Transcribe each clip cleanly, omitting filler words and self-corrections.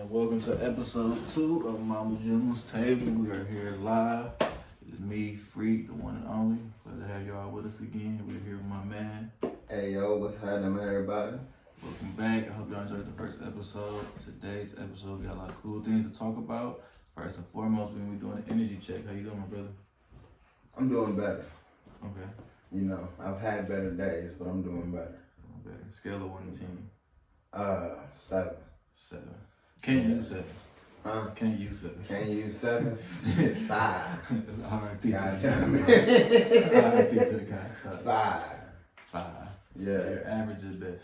Welcome to episode 2 of Mama Jim's Table. We are here live. It's me, Freak, the one and only. Glad to have y'all with us again. We're here with my man. Hey yo, what's happening, everybody? Welcome back. I hope y'all enjoyed the first episode. Today's episode, we got a lot of cool things to talk about. First and foremost, we're going to be doing an energy check. How you doing, my brother? I'm doing better. Okay. You know, I've had better days, but I'm doing better. Okay. Scale of 1 to 10. 7. 7. Can't use 7. Huh? Can't use 7. Can't use 7? Shit, 5. R.I.P. to God the damn guy. it. R.I.P. to the guy. 5. 5. Yeah. Your average is best.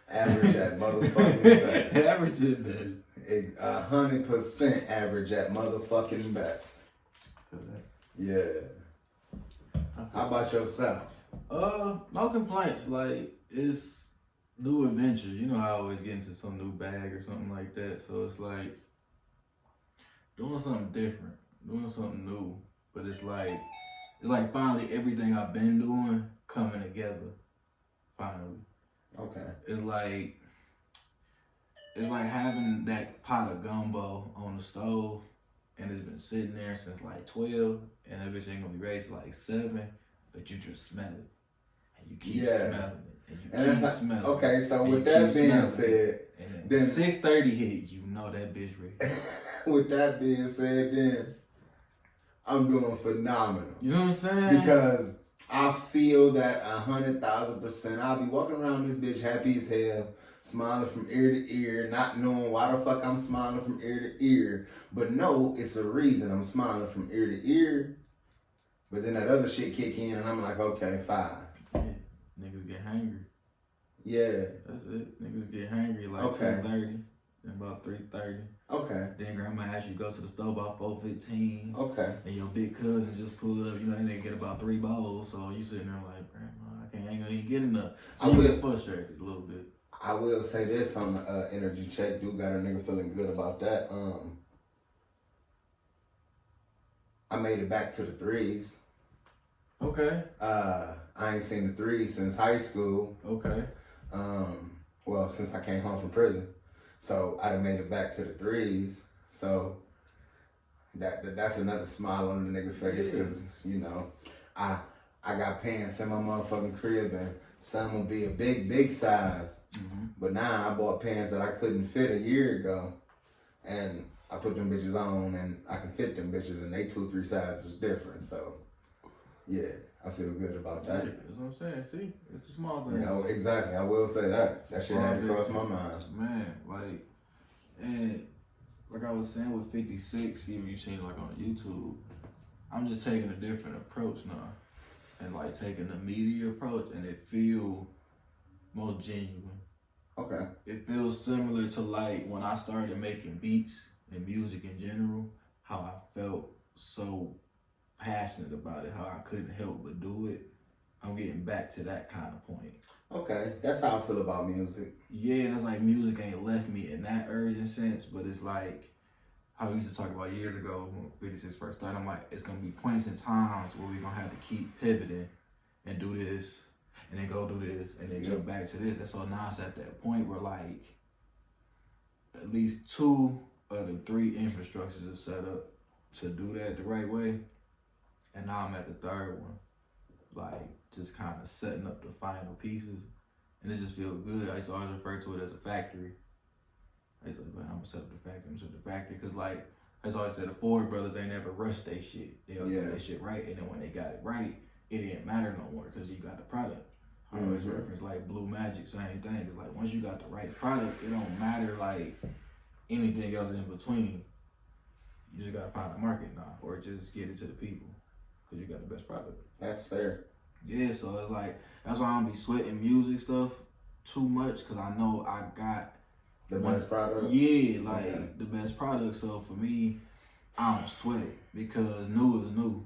Average at motherfucking best. Average is best. 100% average at motherfucking best. Yeah. How about yourself? No complaints. Like, it's new adventures. You know, I always get into some new bag or something like that. So it's like doing something different, doing something new. But it's like finally everything I've been doing coming together. Finally. Okay. It's like having that pot of gumbo on the stove and it's been sitting there since like 12 and that bitch ain't gonna be ready till like 7, but you just smell it. And you keep smelling it. And you keep smelling it. Okay, so with that being said, then 6:30 hit, you know that bitch ready. With that being said, then I'm doing phenomenal. You know what I'm saying? Because I feel that 100,000%. I'll be walking around this bitch happy as hell, smiling from ear to ear, not knowing why the fuck I'm smiling from ear to ear. But no, it's a reason I'm smiling from ear to ear. But then that other shit kick in and I'm like, okay, 5. Yeah. Niggas get hungry. Yeah. That's it. Niggas get hungry like 2:30 and about 3:30. Okay. Then grandma asks you to go to the store about 4:15. Okay. And your big cousin just pulled up, you know, and they get about 3 bowls. So you sitting there like, grandma, I ain't gonna even get enough. So you get frustrated a little bit. I will say this on the energy check. Do got a nigga feeling good about that. I made it back to the 3s. Okay. I ain't seen the 3s since high school. Okay. Well, since I came home from prison. So I done made it back to the 3s. So that's another smile on the nigga face because, you know, I got pants in my motherfucking crib and some will be a big size. Mm-hmm. But now I bought pants that I couldn't fit a year ago. And I put them bitches on and I can fit them bitches and they 2-3 sizes different. So yeah, I feel good about that. Yeah, that's what I'm saying. See, it's a small thing. Yeah, exactly. I will say that. That shit had to cross my mind. Man, and like I was saying with 56, even you seen like on YouTube, I'm just taking a different approach now. And like taking the media approach and it feel more genuine. Okay. It feels similar to like when I started making beats and music in general, how I felt so passionate about it, how I couldn't help but do it. I'm getting back to that kind of point. Okay, that's how I feel about music. Yeah, and it's like music ain't left me in that urgent sense, but it's like how we used to talk about years ago when 56 first started. I'm like, it's gonna be points and times where we're gonna have to keep pivoting and do this, and then go do this, and then jump back to this. And so now it's at that point where like at least 2 of the 3 infrastructures are set up to do that the right way. And now I'm at the 3rd one, like just kind of setting up the final pieces. And it just feels good. I used to always refer to it as a factory. I used to be like, I'm gonna set up the factory. Cause like, as I always said, the Ford brothers ain't never rushed they shit. They'll get their shit right. And then when they got it right, it didn't matter no more cause you got the product. I always reference like Blue Magic, same thing. It's like once you got the right product, it don't matter like anything else in between. You just gotta find the market now or just get it to the people. Cause you got the best product. That's fair. Yeah, so it's like, that's why I don't be sweating music stuff too much, cause I know I got the best product? Yeah, like the best product. So for me, I don't sweat it because new is new.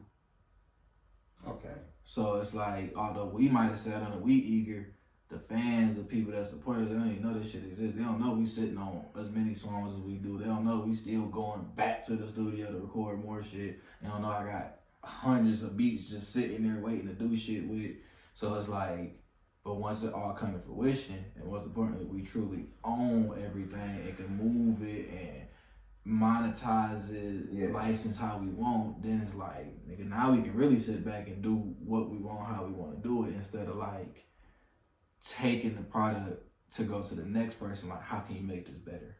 Okay. So it's like, although we might have said on the We Eager, the fans, the people that support us, they don't even know this shit exists. They don't know we sitting on as many songs as we do. They don't know we still going back to the studio to record more shit. They don't know I got hundreds of beats just sitting there waiting to do shit with. So it's like, but once it all come to fruition, and most importantly, we truly own everything and can move it and monetize it, license how we want, then it's like, nigga, now we can really sit back and do what we want, how we want to do it, instead of like taking the product to go to the next person, like, how can you make this better?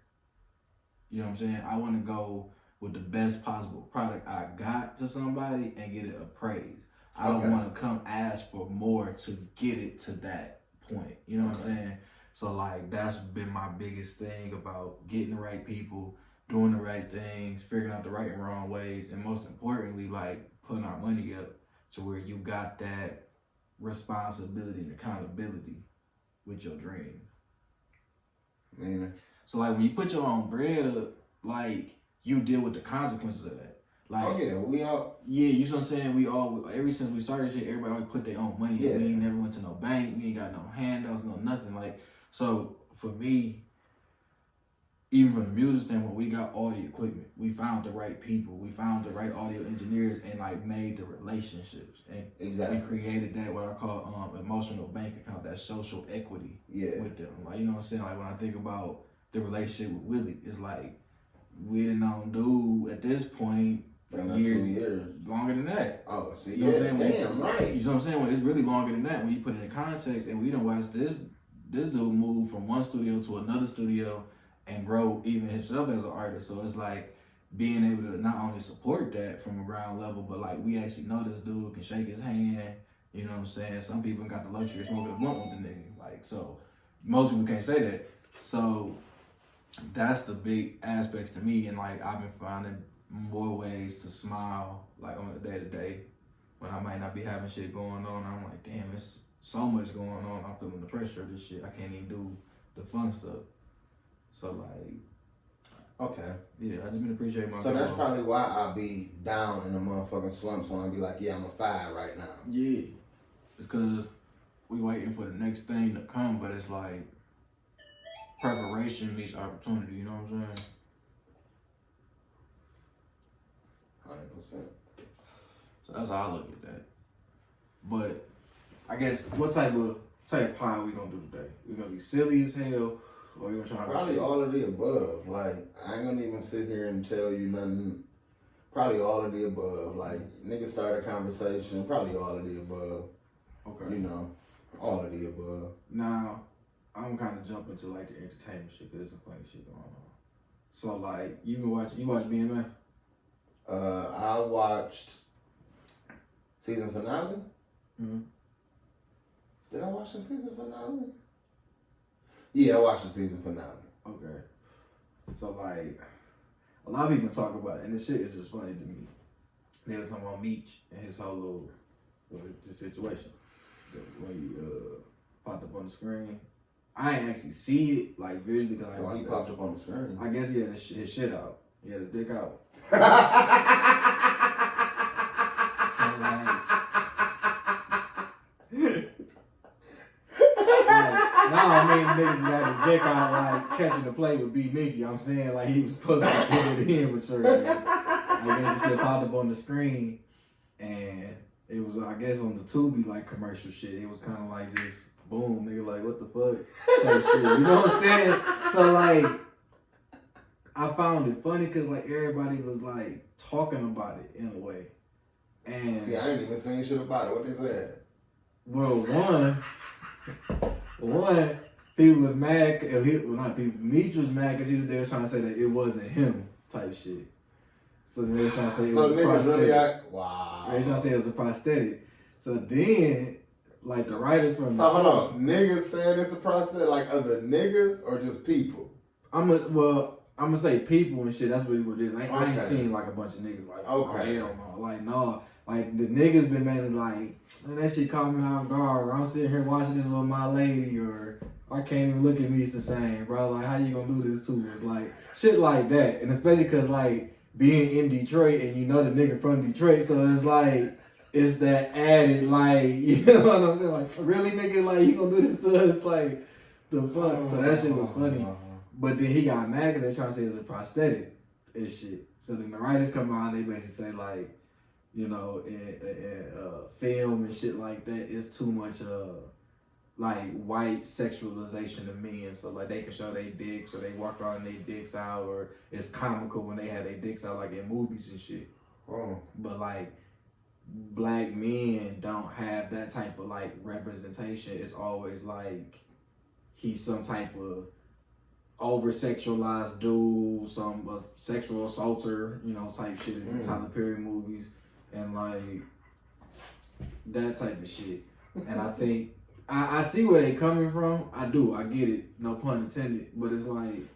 You know what I'm saying? I want to go with the best possible product I got to somebody and get it appraised. I don't want to come ask for more to get it to that point. You know what I'm saying? So like, that's been my biggest thing about getting the right people, doing the right things, figuring out the right and wrong ways, and most importantly, like putting our money up to where you got that responsibility and accountability with your dream. So like, when you put your own bread up, like, you deal with the consequences of that. Like, we all. Yeah, you know what I'm saying? We all, ever since we started shit, everybody always put their own money. Yeah. We ain't never went to no bank. We ain't got no handouts, no nothing. Like, so for me, even from the music standpoint, we got all the equipment. We found the right people. We found the right audio engineers and like made the relationships and created that what I call emotional bank account, that social equity with them. Like, you know what I'm saying? Like, when I think about the relationship with Willie, it's like we didn't know dude at this point. For years, longer than that. Oh, see, you know what I'm saying? Damn, right. You know what I'm saying? When it's really longer than that when you put it in context, and we done watched this dude move from one studio to another studio and grow even himself as an artist. So it's like being able to not only support that from a ground level, but like we actually know this dude can shake his hand. You know what I'm saying? Some people got the luxury of smoking a blunt with the nigga. Like, so most people can't say that. So that's the big aspects to me, and like I've been finding more ways to smile, like on the day to day when I might not be having shit going on. I'm like, damn, it's so much going on. I'm feeling the pressure of this shit. I can't even do the fun stuff. So like, yeah, I just been appreciating myself. So that's probably why I be down in the motherfucking slumps when I be like, I'm a 5 right now. Yeah, it's cause we waiting for the next thing to come, but it's like preparation meets opportunity. You know what I'm saying? 100%. So that's how I look at that. But I guess what type of pie we gonna do today? We gonna be silly as hell, or you gonna try to probably all of the above. Like, I ain't gonna even sit here and tell you nothing. Probably all of the above. Like, niggas start a conversation. Probably all of the above. Okay. You know, all of the above. Now, I'm kind of jumping to like the entertainment shit, cause there's some funny shit going on. So like, you watch BMF? I watched season finale. Mm-hmm. Did I watch the season finale? Yeah, I watched the season finale. Okay. So like, a lot of people talk about it, and this shit is just funny to me. They were talking about Meech and his whole the situation when he popped up on the screen. I ain't actually see it like visually because he popped up on the screen. I guess he had his shit out. He had his dick out. Niggas got his dick out like catching the play with B. Mickey. I'm saying like he was supposed to put it in with sure. I guess the shit popped up on the screen, and it was I guess on the Tubi like commercial shit. It was kind of like just boom, nigga, like what the fuck type shit. You know what I'm saying? So like, I found it funny because like everybody was like talking about it in a way. And see, I ain't even saying shit about it. What they said? Well, one, people was mad. Meech was mad because they was trying to say that it wasn't him type shit. So they were trying to say it was a prosthetic. Wow. They were trying to say it was a prosthetic. So then, like the writers from so hold on, niggas saying it's a prosthetic, like other niggas or just people? I'm gonna say people and shit. That's really what it is. I ain't seen like a bunch of niggas like, oh hell no, like no. Like, the niggas been mainly like, man, that shit caught me off guard, or I'm sitting here watching this with my lady, or I can't even look at me, it's the same, bro. Like, how you gonna do this to us? Like, shit like that. And especially because, like, being in Detroit, and you know the nigga from Detroit, so it's like, it's that added, like, you know what I'm saying? Like, really, nigga, like, you gonna do this to us? Like, the fuck? So that shit was funny. But then he got mad because they trying to say it was a prosthetic and shit. So then the writers come out and they basically say, like, you know, in film and shit like that, it's too much like white sexualization of men. So like they can show their dicks or they walk around their dicks out, or it's comical when they have their dicks out like in movies and shit. Oh. But like black men don't have that type of like representation. It's always like he's some type of over sexualized dude, some sexual assaulter, you know, type shit in Tyler Perry movies, and like that type of shit. And I think I see where they coming from. I do. I get it. No pun intended. But it's like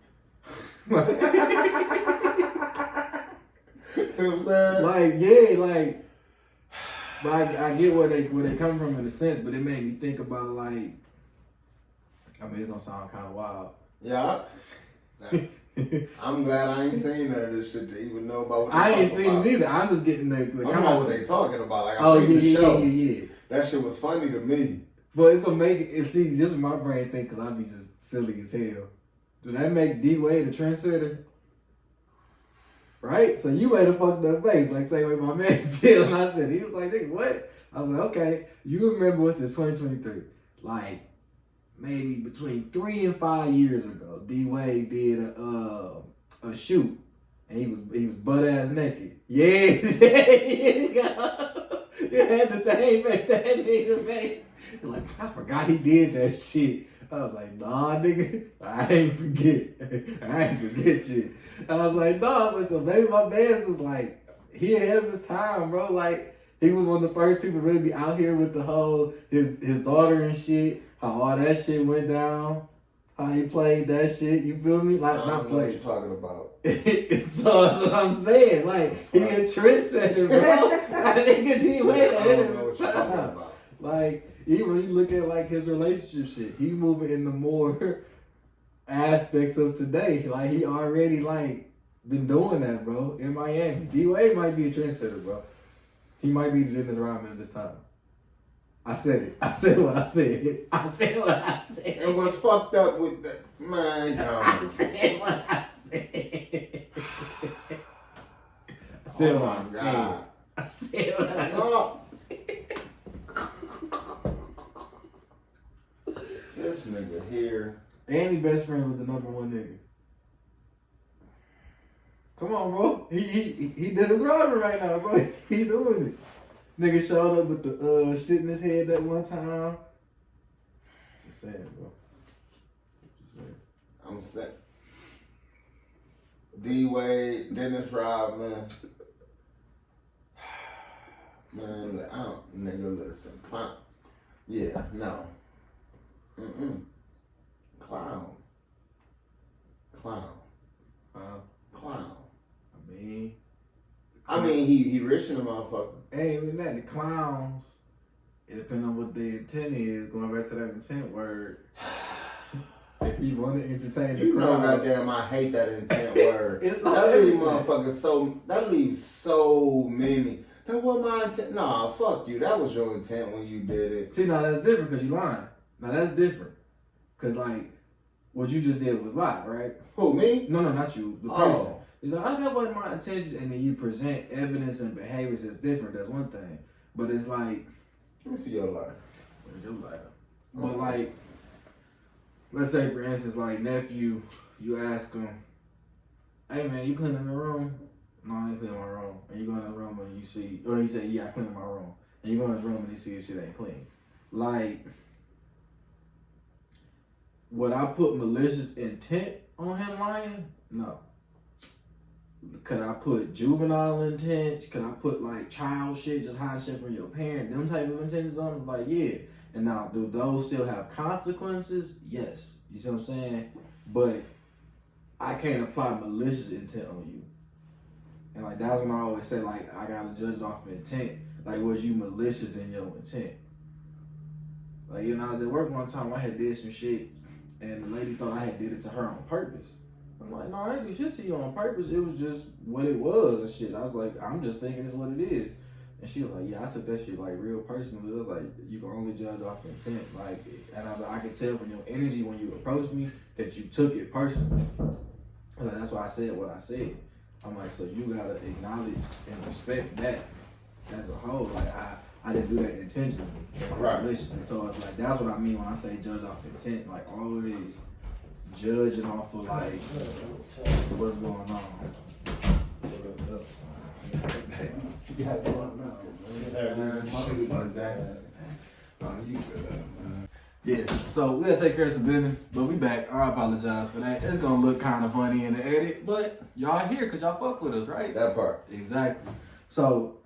see what I'm saying? Like, yeah, like, but I get where they come from in a sense, but it made me think about like, I mean, it's gonna sound kind of wild. Yeah. I'm glad I ain't seen none of this shit to even know about what I ain't seen it either. I'm just getting the I don't know what they talking about. Like, I seen yeah, the show. Yeah. That shit was funny to me. But it's gonna make it, see, this is my brain thing, because I be just silly as hell. Do that make D-Wade a trendsetter? Right? So you made a fucked up face, like say what my man said when I said it. He was like, nigga, what? I was like, okay, you remember what's this, 2023? Like, maybe between 3 and 5 years ago, D-Wade did a shoot, and he was butt ass naked. Yeah, you had the same face that nigga made. Like, I forgot he did that shit. I was like, nah, nigga, I ain't forget shit. I was like, nah, I was like, so maybe my man was like, he ahead of his time, bro. Like, he was one of the first people to really be out here with the whole, his daughter and shit, how all that shit went down, how he played that shit, you feel me? Like, I not don't know what you're talking about. So that's what I'm saying. Like, he a trendsetter, bro. I nigga D-Wade ahead of his time. Like, even when you look at like his relationship shit, he moving in the more aspects of today. Like, he already like been doing that, bro, in Miami. D-Wade might be a trendsetter, bro. He might be the Dennis Rodman at this time. I said it. I said what I said. I said what I said. And what's fucked up with that, man, I said what I said. I said what I said. I said what I said. This nigga here. And he best friend with the number one nigga. Come on, bro. He did his Rodman right now, bro. He doing it. Nigga showed up with the shit in his head that one time. Just saying, bro. Just saying. I'm saying. D-Wade, Dennis Rodman. Man, I don't, nigga, listen. Clown. Yeah, no. Clown. I mean, he rich in the motherfucker. Ain't even that. The clowns, it depends on what the intent is. Going back to that intent word. If you want to entertain the crowd. Goddamn, I hate that intent word. That leaves motherfuckers that leaves so many. That wasn't my intent. Nah, fuck you. That was your intent when you did it. See, now that's different because you lying. Now that's different. Because, like, what you just did was lie, right? Who, me? No, not you. The person. You know, I got one of my intentions, and then you present evidence and behaviors that's different. That's one thing. But it's like... Let me see your life. Where's your life? But, like, let's say, for instance, like, nephew, you ask him, hey, man, you cleaning the room? No, I ain't cleaning my room. And you go in the room and you see... Or you say, yeah, I cleaned my room. And you go in the room and you see the shit ain't clean. Like... Would I put malicious intent on him lying? No. Could I put juvenile intent? Could I put like child shit, just hiding shit from your parent? Them type of intentions on him? Like, yeah. And now, do those still have consequences? Yes. You see what I'm saying? But I can't apply malicious intent on you. And like, that's when I always say, like, I gotta judge it off of intent. Like, was you malicious in your intent? Like, you know, I was at work one time, I had did some shit. And the lady thought I had did it to her on purpose. I'm like, no, I didn't do shit to you on purpose. It was just what it was and shit. I was like, I'm just thinking it's what it is. And she was like, yeah, I took that shit like real personally. It was like, you can only judge off intent. Like, and I was like, I could tell from your energy when you approached me that you took it personally. Like, that's why I said what I said. I'm like, so you gotta acknowledge and respect that as a whole. Like, I didn't do that intentionally in my Right. relationship. So it's like that's what I mean when I say judge off intent. Like always judging off of like what's going on. Yeah, so we gotta take care of some business, but we back. I apologize for that. It's gonna look kind of funny in the edit, but y'all here because y'all fuck with us, right? That part. Exactly. So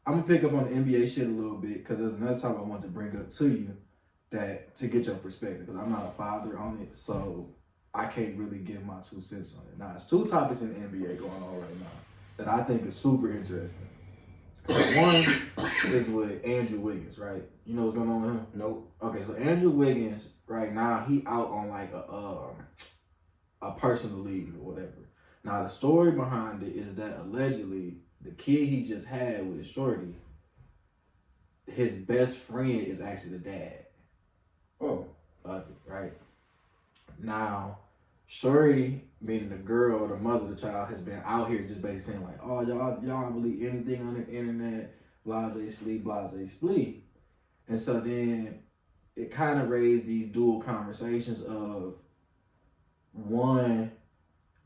I'm gonna pick up on the NBA shit a little bit because there's another topic I want to bring up to you that to get your perspective because I'm not a father on it, so I can't really give my 2 cents on it. Now, there's 2 topics in the NBA going on right now that I think is super interesting. So one is with Andrew Wiggins, right? You know what's going on with him? Nope. Okay, so Andrew Wiggins right now he out on like a personal leave or whatever. Now the story behind it is that allegedly the kid he just had with his shorty, his best friend is actually the dad. Oh. Of it, right? Now, shorty, meaning the girl or the mother of the child, has been out here just basically saying like, oh y'all believe anything on the internet, blase splee. And so then it kind of raised these dual conversations of one,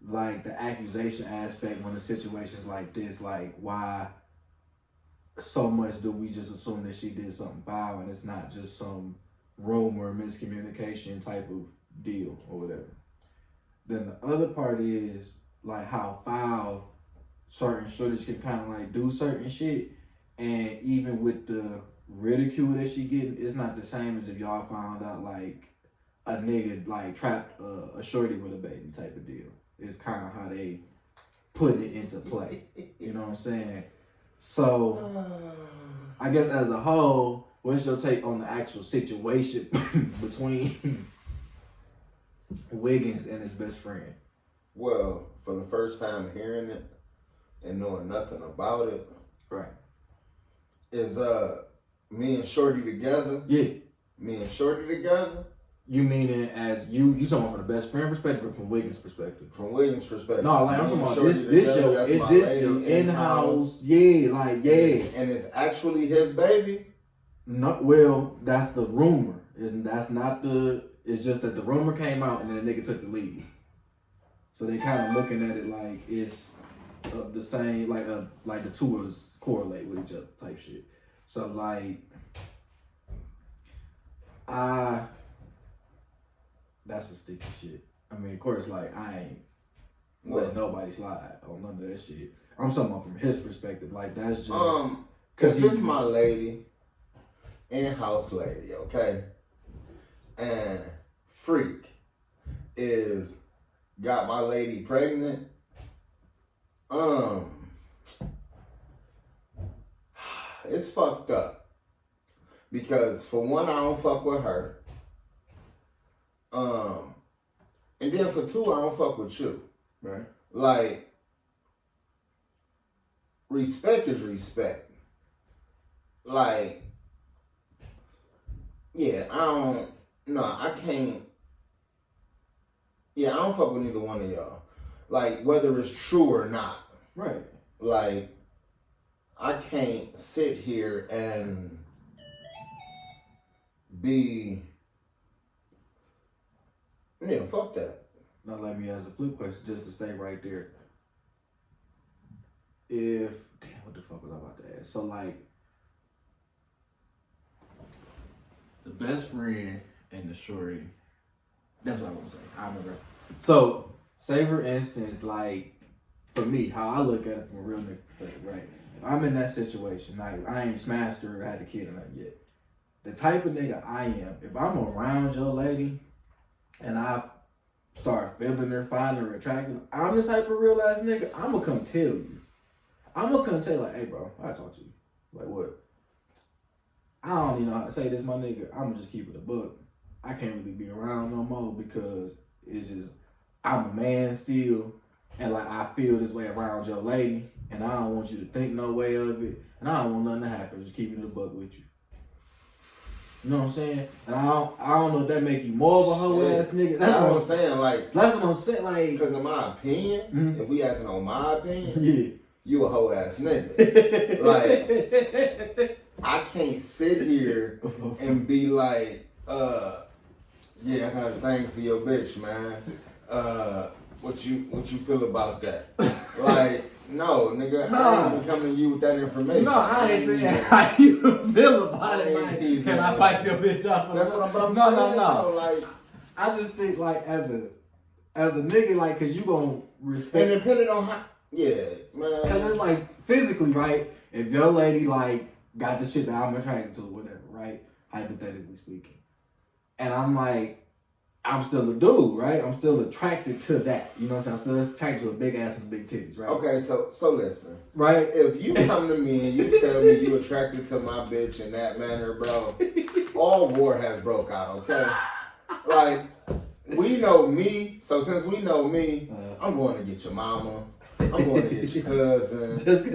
like the accusation aspect when the situations like this, like why so much do we just assume that she did something foul and it's not just some rumor, miscommunication type of deal or whatever. Then the other part is like how foul certain shortage can kind of like do certain shit, and even with the ridicule that she getting, it's not the same as if y'all found out like a nigga like trapped a shorty with a baby type of deal. It's kind of how they put it into play. You know what I'm saying? So I guess as a whole, what's your take on the actual situation between Wiggins and his best friend? Well, for the first time hearing it and knowing nothing about it, right, is me and Shorty together? Yeah. Me and Shorty together? You mean it as you talking about from the best friend perspective or from Wiggins' perspective? From Wiggins' perspective. No, like I'm talking about Shorty this your in-house, yeah, like yeah. And it's actually his baby? No, well, that's the rumor. It's just that the rumor came out and then the nigga took the lead. So they kind of looking at it like it's the same, like the two is correlate with each other type shit. So like, that's a sticky shit. I mean, of course, like I ain't letting nobody slide on none of that shit. I'm talking about from his perspective, like that's just cause this my lady, in-house lady, okay, and freak is got my lady pregnant. It's fucked up because for one, I don't fuck with her. And then for two, I don't fuck with you. right. Like, respect is respect. Like, yeah, I can't. Yeah, I don't fuck with neither one of y'all. Like, whether it's true or not. Right. Like, I can't sit here and be. Yeah, fuck that. Now let me ask a flip question just to stay right there. What the fuck was I about to ask? So like, the best friend and the shorty, that's what I want to say. I remember. So say for instance, like for me, how I look at it from a real nigga perspective, right? If I'm in that situation, like I ain't smashed her or had a kid or nothing yet. The type of nigga I am, if I'm around your lady and I start feeling her, finding her attractive, I'm the type of real ass nigga, I'm gonna come tell you. I'm gonna come tell you like, hey bro, I talk to you. Like what? I don't even know how to say this, my nigga. I'm gonna just keep it a buck. I can't really be around no more because it's just, I'm a man still. And like, I feel this way around your lady. And I don't want you to think no way of it. And I don't want nothing to happen. Just keep it a buck with you. You know what I'm saying? And I don't know if that make you more of a hoe ass nigga. That's what I'm saying. Like, that's what I'm saying. Like, because in my opinion, if we asking on my opinion, yeah, you a hoe ass nigga. Like, I can't sit here and be like, yeah, I got a thing for your bitch, man. What you feel about that? Like, no, nigga, I ain't even coming to you with that information. No, I ain't saying how you feel about it. Like, can I pipe your bitch off? That's what I'm saying. No. Like, I just think like as a nigga, like, cause you gonna respect. And depending on how, yeah, man. Cause it's like physically, right? If your lady like got the shit that I'm attracted to, whatever, right? Hypothetically speaking, and I'm like, I'm still a dude, right? I'm still attracted to that. You know what I'm saying? I'm still attracted to a big ass and big titties, right? Okay, so listen. Right? If you come to me and you tell me you attracted to my bitch in that manner, bro, all war has broke out, okay? Like, we know me, so since we know me, I'm going to get your mama. I'm going to get your cousin. Just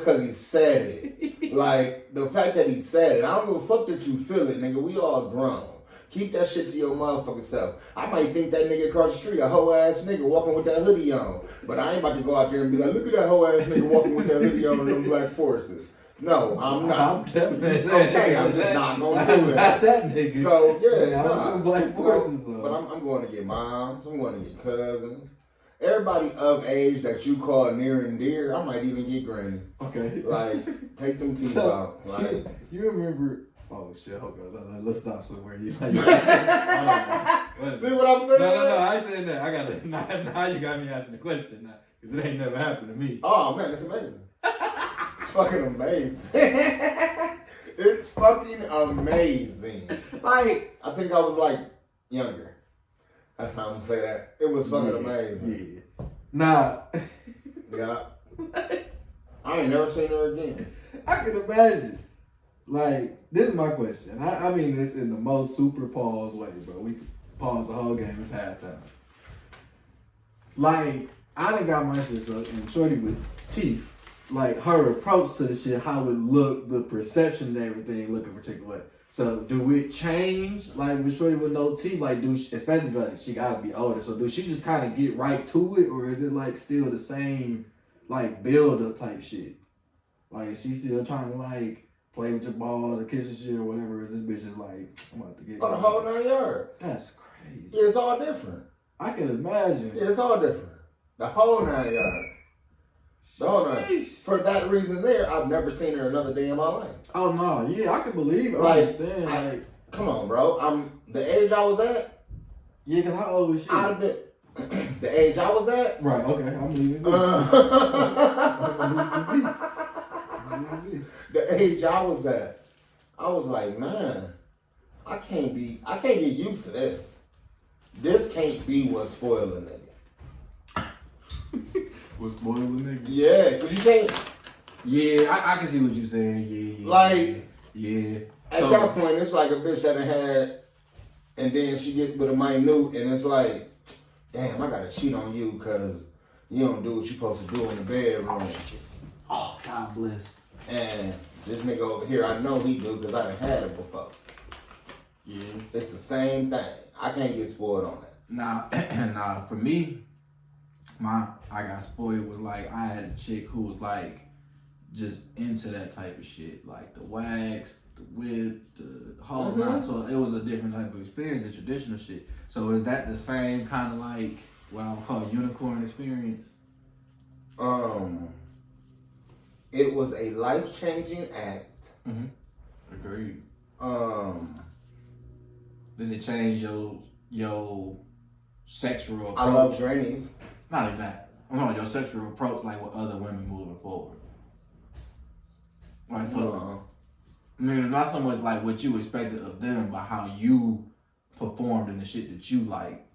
because he said it. Like, the fact that he said it, I don't give a fuck that you feel it, nigga. We all grown. Keep that shit to your motherfucking self. I might think that nigga across the street a hoe ass nigga walking with that hoodie on. But I ain't about to go out there and be like, look at that hoe ass nigga walking with that hoodie on in them black forces. No, I'm not. I'm definitely okay, I'm just not gonna do that. Not that nigga. So yeah, I'm two black forces. No, but I'm going to get moms. I'm going to get cousins. Everybody of age that you call near and dear, I might even get granny. Okay. Like, take them teeth out. Like, you remember? Oh shit! Hold on. Let's stop somewhere. You like? See what I'm saying? No. I ain't saying that. I got it. Now you got me asking the question now, because it ain't never happened to me. Oh man, it's amazing. It's fucking amazing. It's fucking amazing. Like, I think I was like younger. That's how I'm gonna say that. It was fucking amazing. Yeah. Nah. Yeah. I ain't never seen her again. I can imagine. Like, this is my question. I mean this in the most super pause way, bro. We could pause the whole game. It's halftime. Like, I done got my shit so and shorty with teeth. Like, her approach to the shit, how it looked, the perception of everything look a particular way. So, do it change? Like, with shorty with no teeth, like, especially like, she gotta be older. So, do she just kind of get right to it? Or is it, like, still the same, like, build-up type shit? Like, is she still trying to, like, play with your balls or kiss your shit or whatever? Is this bitch just like, I'm about to get the whole 9 yards. That's crazy. It's all different. I can imagine. It's all different. The whole 9 yards. The whole 9. For that reason there, I've never seen her another day in my life. Oh, no. Yeah, I can believe it. Like, I'm saying, like, come on, bro. The age I was at. Yeah, because how old was she? I'd have been. The age I was at? Right, okay. I'm leaving. The age I was at, I was like, man, I can't get used to this. This can't be what's spoiling nigga. What's spoiling nigga? Yeah, cause you can't. Yeah, I can see what you're saying. Yeah. Like, yeah. At that point, it's like a bitch that had, and then she gets with a minute, and it's like, damn, I gotta cheat on you because you don't do what you're supposed to do in the bedroom. Oh, God bless. And this nigga over here, I know he do because I done had it before. Yeah. It's the same thing. I can't get spoiled on that. Nah, for me, I got spoiled was like, I had a chick who was like, just into that type of shit. Like the wax, the whip, the whole nine. So it was a different type of experience, the traditional shit. So is that the same kind of like, what I would call unicorn experience? It was a life-changing act. Mm-hmm. Agreed. Did it change your sexual approach? I love journeys. Not like that. I'm talking about your sexual approach, like with other women moving forward. Like, I mean, not so much like what you expected of them, but how you performed in the shit that you like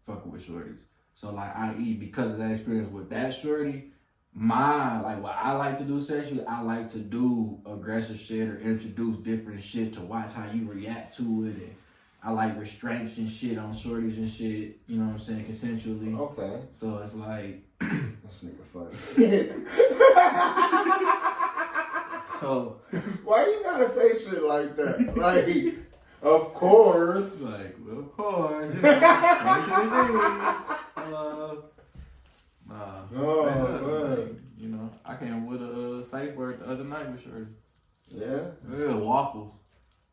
fucking with shorties. So like, i.e., because of that experience with that shorty, what I like to do sexually, I like to do aggressive shit or introduce different shit to watch how you react to it. And I like restraints and shit on shorties and shit, you know what I'm saying, consensually. Okay. So it's like... This nigga funny. So... Why you gotta say shit like that? Like, of course. Like, well, of course. You know, hello. Oh, man. Like, you know, I came with a safe word the other night with shorty. Yeah, waffles.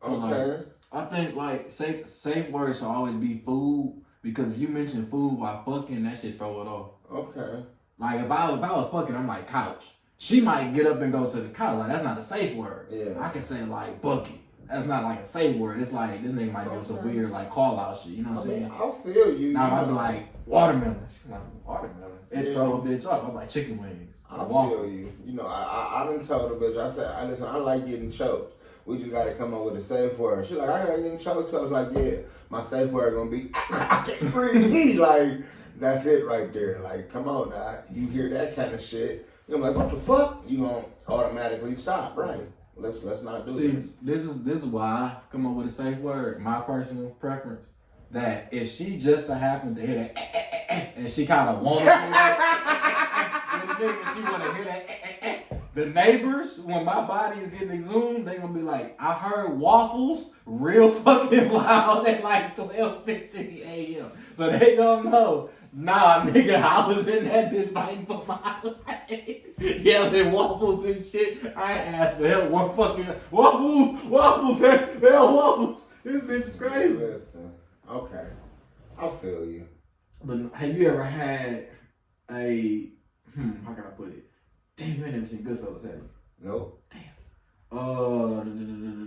okay. Like, I think like safe words should always be food, because if you mention food while fucking, that shit throw it off. Okay. Like if I was fucking, I'm like couch. She might get up and go to the couch. Like that's not a safe word. Yeah. I can say like bucket. That's not like a safe word. It's like this nigga might do some weird like call out shit. You know what I'm saying? I feel you. Now I'd be like watermelon. She's like watermelon. It throw a bitch up. I'm like chicken wings. I feel you. You know, I done told the bitch. I said, listen, I like getting choked. We just gotta come up with a safe word. She like, I got getting choked. So I was like, yeah, my safe word gonna be I can't breathe. Like that's it right there. Like, come on, now. You hear that kind of shit, you're like, what the fuck? You gonna automatically stop, right? Let's not do this. This is why I come up with a safe word. My personal preference, that if she just so happened to hear that and she kind of wants to hear that, she want to hear that. The neighbors, when my body is getting exhumed, they gonna be like, I heard waffles real fucking loud at like 12:15 a.m. So they gonna know. Nah, nigga, I was in that bitch fighting for my life. Yelling waffles and shit. I ain't asked for help. One fucking waffles, hell waffles. This bitch is crazy. Listen, okay, I feel you. But have you ever had a, how can I put it? Damn, you ain't never seen Goodfellas, have you? Nope. Damn.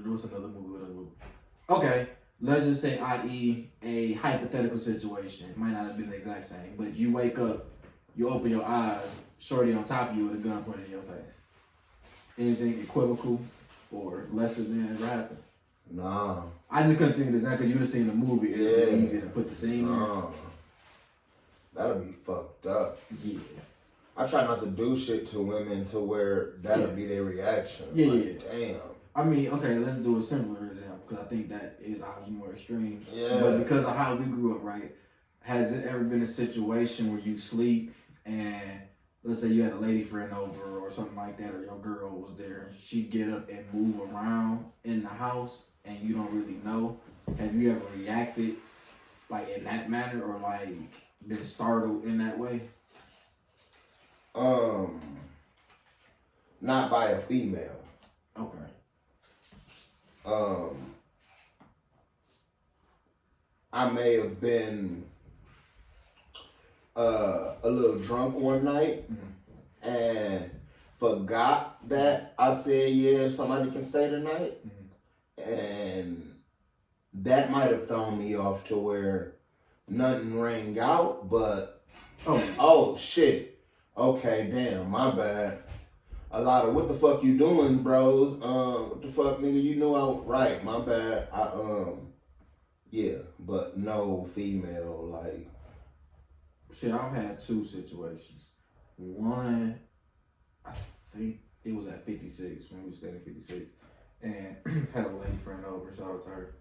What's another movie? Okay. Let's just say, i.e., a hypothetical situation. It might not have been the exact same, but you wake up, you open your eyes, shorty on top of you with a gun pointed in your face. Anything equivocal or lesser than ever happened? Nah. I just couldn't think of this now because you would have seen the movie. It's easier to put the scene in. That'll be fucked up. Yeah. I try not to do shit to women to where that'll be their reaction. Yeah, like, damn. I mean, okay, let's do a simpler example because I think that is obviously more extreme. Yeah. But because of how we grew up, right? Has it ever been a situation where you sleep and let's say you had a lady friend over or something like that, or your girl was there, and she'd get up and move around in the house and you don't really know? Have you ever reacted like in that manner or like been startled in that way? Not by a female. Okay. I may have been a little drunk one night and forgot that I said, yeah, somebody can stay tonight. And that might have thrown me off to where nothing rang out, but oh shit. Okay, damn, my bad. A lot of what the fuck you doing, bros? What the fuck, nigga? You know I right, my bad. Yeah, but no female, like. See, I've had two situations. One, I think it was at 56 when we stayed at 56, and had a lady friend over. Shout out to her.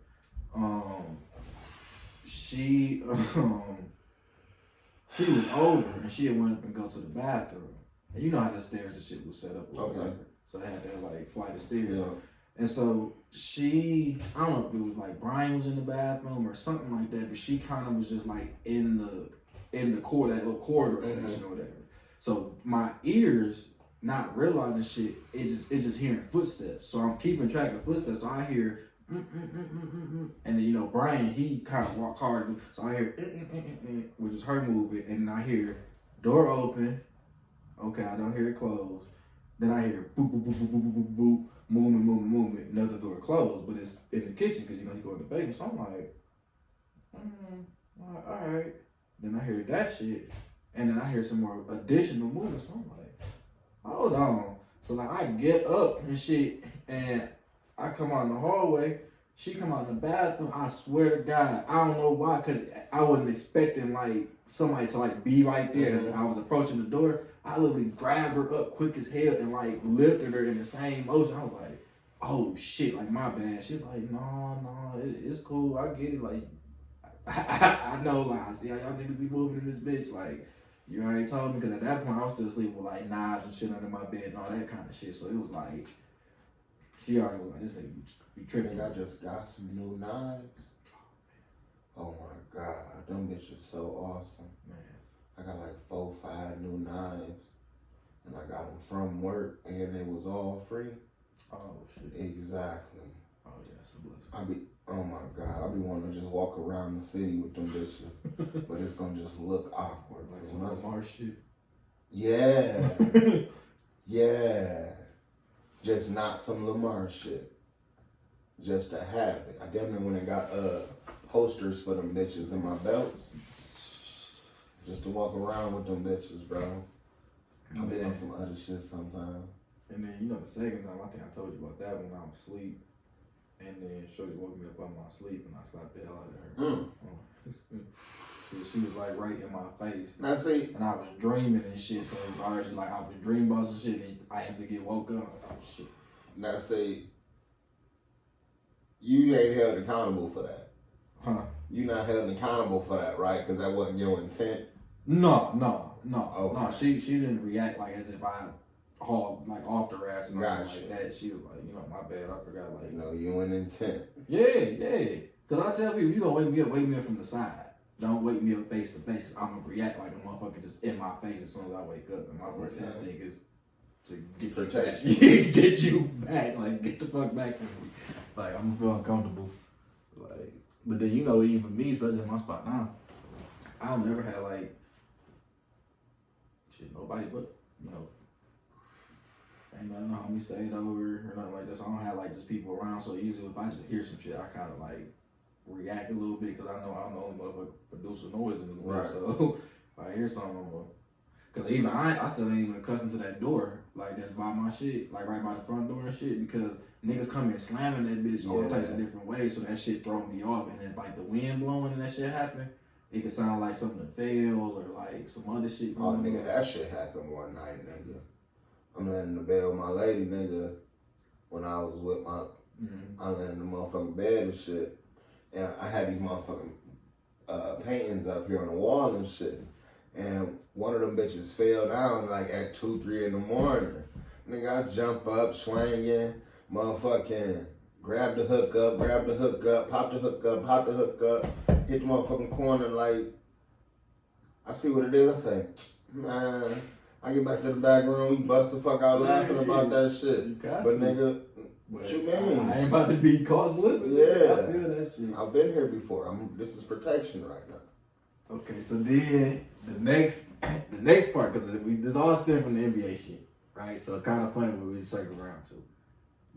She was over and she had went up and go to the bathroom. And you know how the stairs and shit was set up. Okay. So I had that like flight of stairs. Yeah. And so she, I don't know if it was like Brian was in the bathroom or something like that, but she kind of was just like in the corridor, that little corridor section or whatever. So my ears, not realizing shit, it's just hearing footsteps. So I'm keeping track of footsteps. So I hear and then you know Brian, he kind of walked hard, so I hear which is her moving, and I hear door open. Okay, I don't hear it close. Then I hear boop boop boop boop boop boop boop, movement. Another door closed, but it's in the kitchen because you know he go in the basement. So I'm like, all right. Then I hear that shit, and then I hear some more additional movement. So I'm like, hold on. So like I get up and shit, and I come out in the hallway. She come out in the bathroom. I swear to God, I don't know why, cause I wasn't expecting like somebody to like be right there. I was approaching the door. I literally grabbed her up quick as hell and like lifted her in the same motion. I was like, oh shit, like my bad. She's like, no, it's cool. I get it. Like, I know, like, I see how y'all niggas be moving in this bitch. Like, you already told me, because at that point I was still sleeping with like knives and shit under my bed and all that kind of shit. So it was like, she already was like, this nigga be tripping. I just got some new knives. Oh my God, them bitches so awesome. Man. I got like 4, 5 new knives, and I got them from work, and it was all free. Oh shit. Exactly. Oh yeah, that's a blessing. Oh my God, I be wanting to just walk around the city with them bitches, but it's gonna just look awkward. Like some Lamar shit. Yeah, yeah, just not some Lamar shit. Just to have it. I definitely went and got holsters for them bitches in my belts, just to walk around with them bitches, bro. I be on some other shit sometimes. And then you know the second time, I think I told you about that when I was asleep. And then Shorty woke me up out my sleep and I slapped the hell out of her. She was like right in my face. Now see, and I was dreaming and shit, so I was like I was dreaming about some shit and I used to get woke up. I was like, oh shit. Now see, you ain't held accountable for that. Huh? You not held accountable for that, right? Because that wasn't your intent. No. Okay. She didn't react like as if I hauled like off the ass and Gotcha. like that. She was like, my bad, I forgot. Like, No, you an intent. Yeah. Cause I tell people, you gonna wake me up from the side. Don't wake me up face to face. Cause I'm gonna react like a motherfucker just in my face as soon as I wake up. And my first instinct is to Protect you back. Get you back. Like, get the fuck back from me. Like, I'm gonna feel uncomfortable. Like, but then even for me, especially in my spot now, I'll never have like shit. Nobody but ain't nothing homie stayed over or nothing like that. So I don't have like just people around. So usually if I just hear some shit, I kind of like react a little bit because I know I'm the only motherfucker producing noise in this room. Right. So if I hear something, I'm gonna. Cause even I still ain't even accustomed to that door like that's by my shit, like right by the front door and shit. Because niggas come in slamming that bitch all types of different ways, so that shit throw me off. And then if like the wind blowing and that shit happen, it could sound like something fell or like some other shit. Oh, nigga, that shit happened one night, nigga. I'm laying in the bed with my lady, nigga. When I was with my, I laying in the motherfucking bed and shit. And I had these motherfucking paintings up here on the wall and shit. And one of them bitches fell down like at 2, 3 in the morning. Nigga, I jump up, swinging, motherfucking grab the hook up, pop the hook up, hit the motherfucking corner like, I see what it is, I say, man, I get back to the back room, we bust the fuck out laughing about that shit. But nigga, what you mean? I ain't about to be caught slipping. Yeah. I feel that shit. I've been here before. This is protection right now. Okay, so then the next part, because this all stemmed from the NBA shit, right? So it's kind of funny when we circle around to.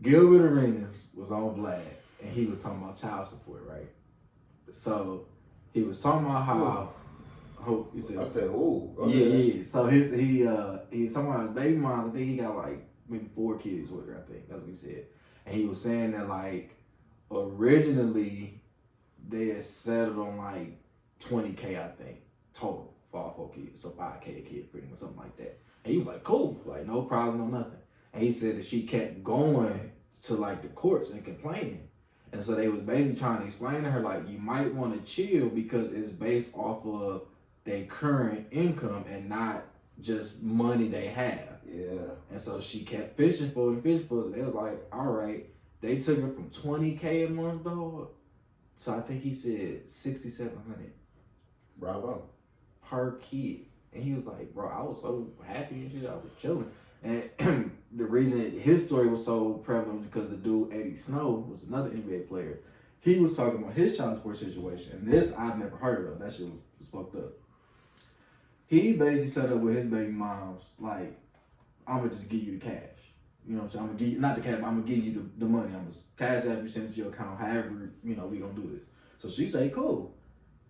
Gilbert Arenas was on Vlad, and he was talking about child support, right? So he was talking about how. He said, I said, ooh. Okay. Yeah. So he was talking about his baby moms. I think he got like maybe 4 kids with her. I think that's what he said, and he was saying that like originally they had settled on like $20K, I think, total for all 4 kids. So $5K a kid, pretty much something like that. And he was like, cool, like no problem, no nothing. And he said that she kept going to like the courts and complaining. And so they was basically trying to explain to her like, you might want to chill because it's based off of their current income and not just money they have. Yeah. And so she kept fishing for it. So they was like, all right. They took her from $20K a month, dog. So I think he said $6,700. Bravo. Per kid. And he was like, bro, I was so happy and shit. I was chilling. And the reason his story was so prevalent was because the dude, Eddie Snow, was another NBA player. He was talking about his child support situation. And this I've never heard of. That shit was fucked up. He basically set up with his baby moms, like, I'm going to just give you the cash. You know what I'm saying? I'm going to give you, not the cash, but I'm going to give you the money. I'm going to cash out, you send it to your account, however, we going to do this. So she say, cool.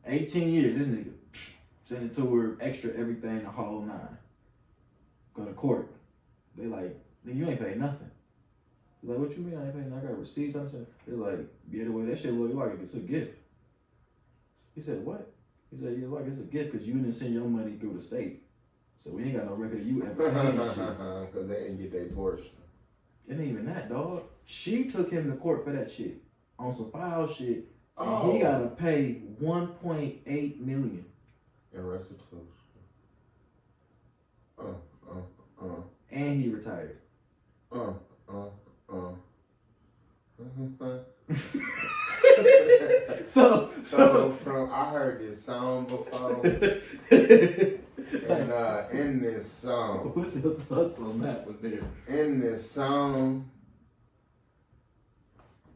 18 years, this nigga, send it to her, extra everything, the whole 9. Go to court. They like, nigga, you ain't paid nothing. He's like, what you mean I ain't paid nothing? I got receipts. It's like, yeah, the way that shit look like it's a gift. He said, what? He said, yeah, like it's a gift because you didn't send your money through the state. So we ain't got no record of you ever paying shit. Because they didn't get their portion. It ain't even that, dog. She took him to court for that shit. On some foul shit. And he gotta pay $1.8 million. In restitution. And he retired. So from I heard this song before, and in this song, what's your thoughts on that one there? in this song,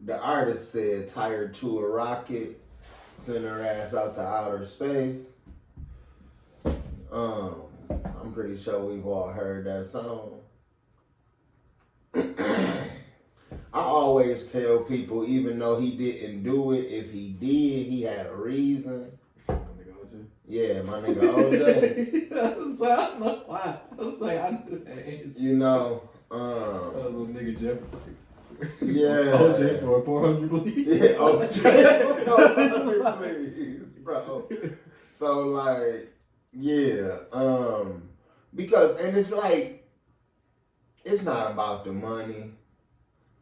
the artist said, tired to a rocket, send her ass out to outer space. I'm pretty sure we've all heard that song. I always tell people, even though he didn't do it, if he did, he had a reason. My nigga OJ? Yeah, my nigga OJ. I was like, I don't know why. I was like, I knew that answer. You know, little nigga Jeff. yeah. OJ for 400, please. Yeah, OJ for 400, please, bro. So, like, yeah, because, and it's like, it's not about the money,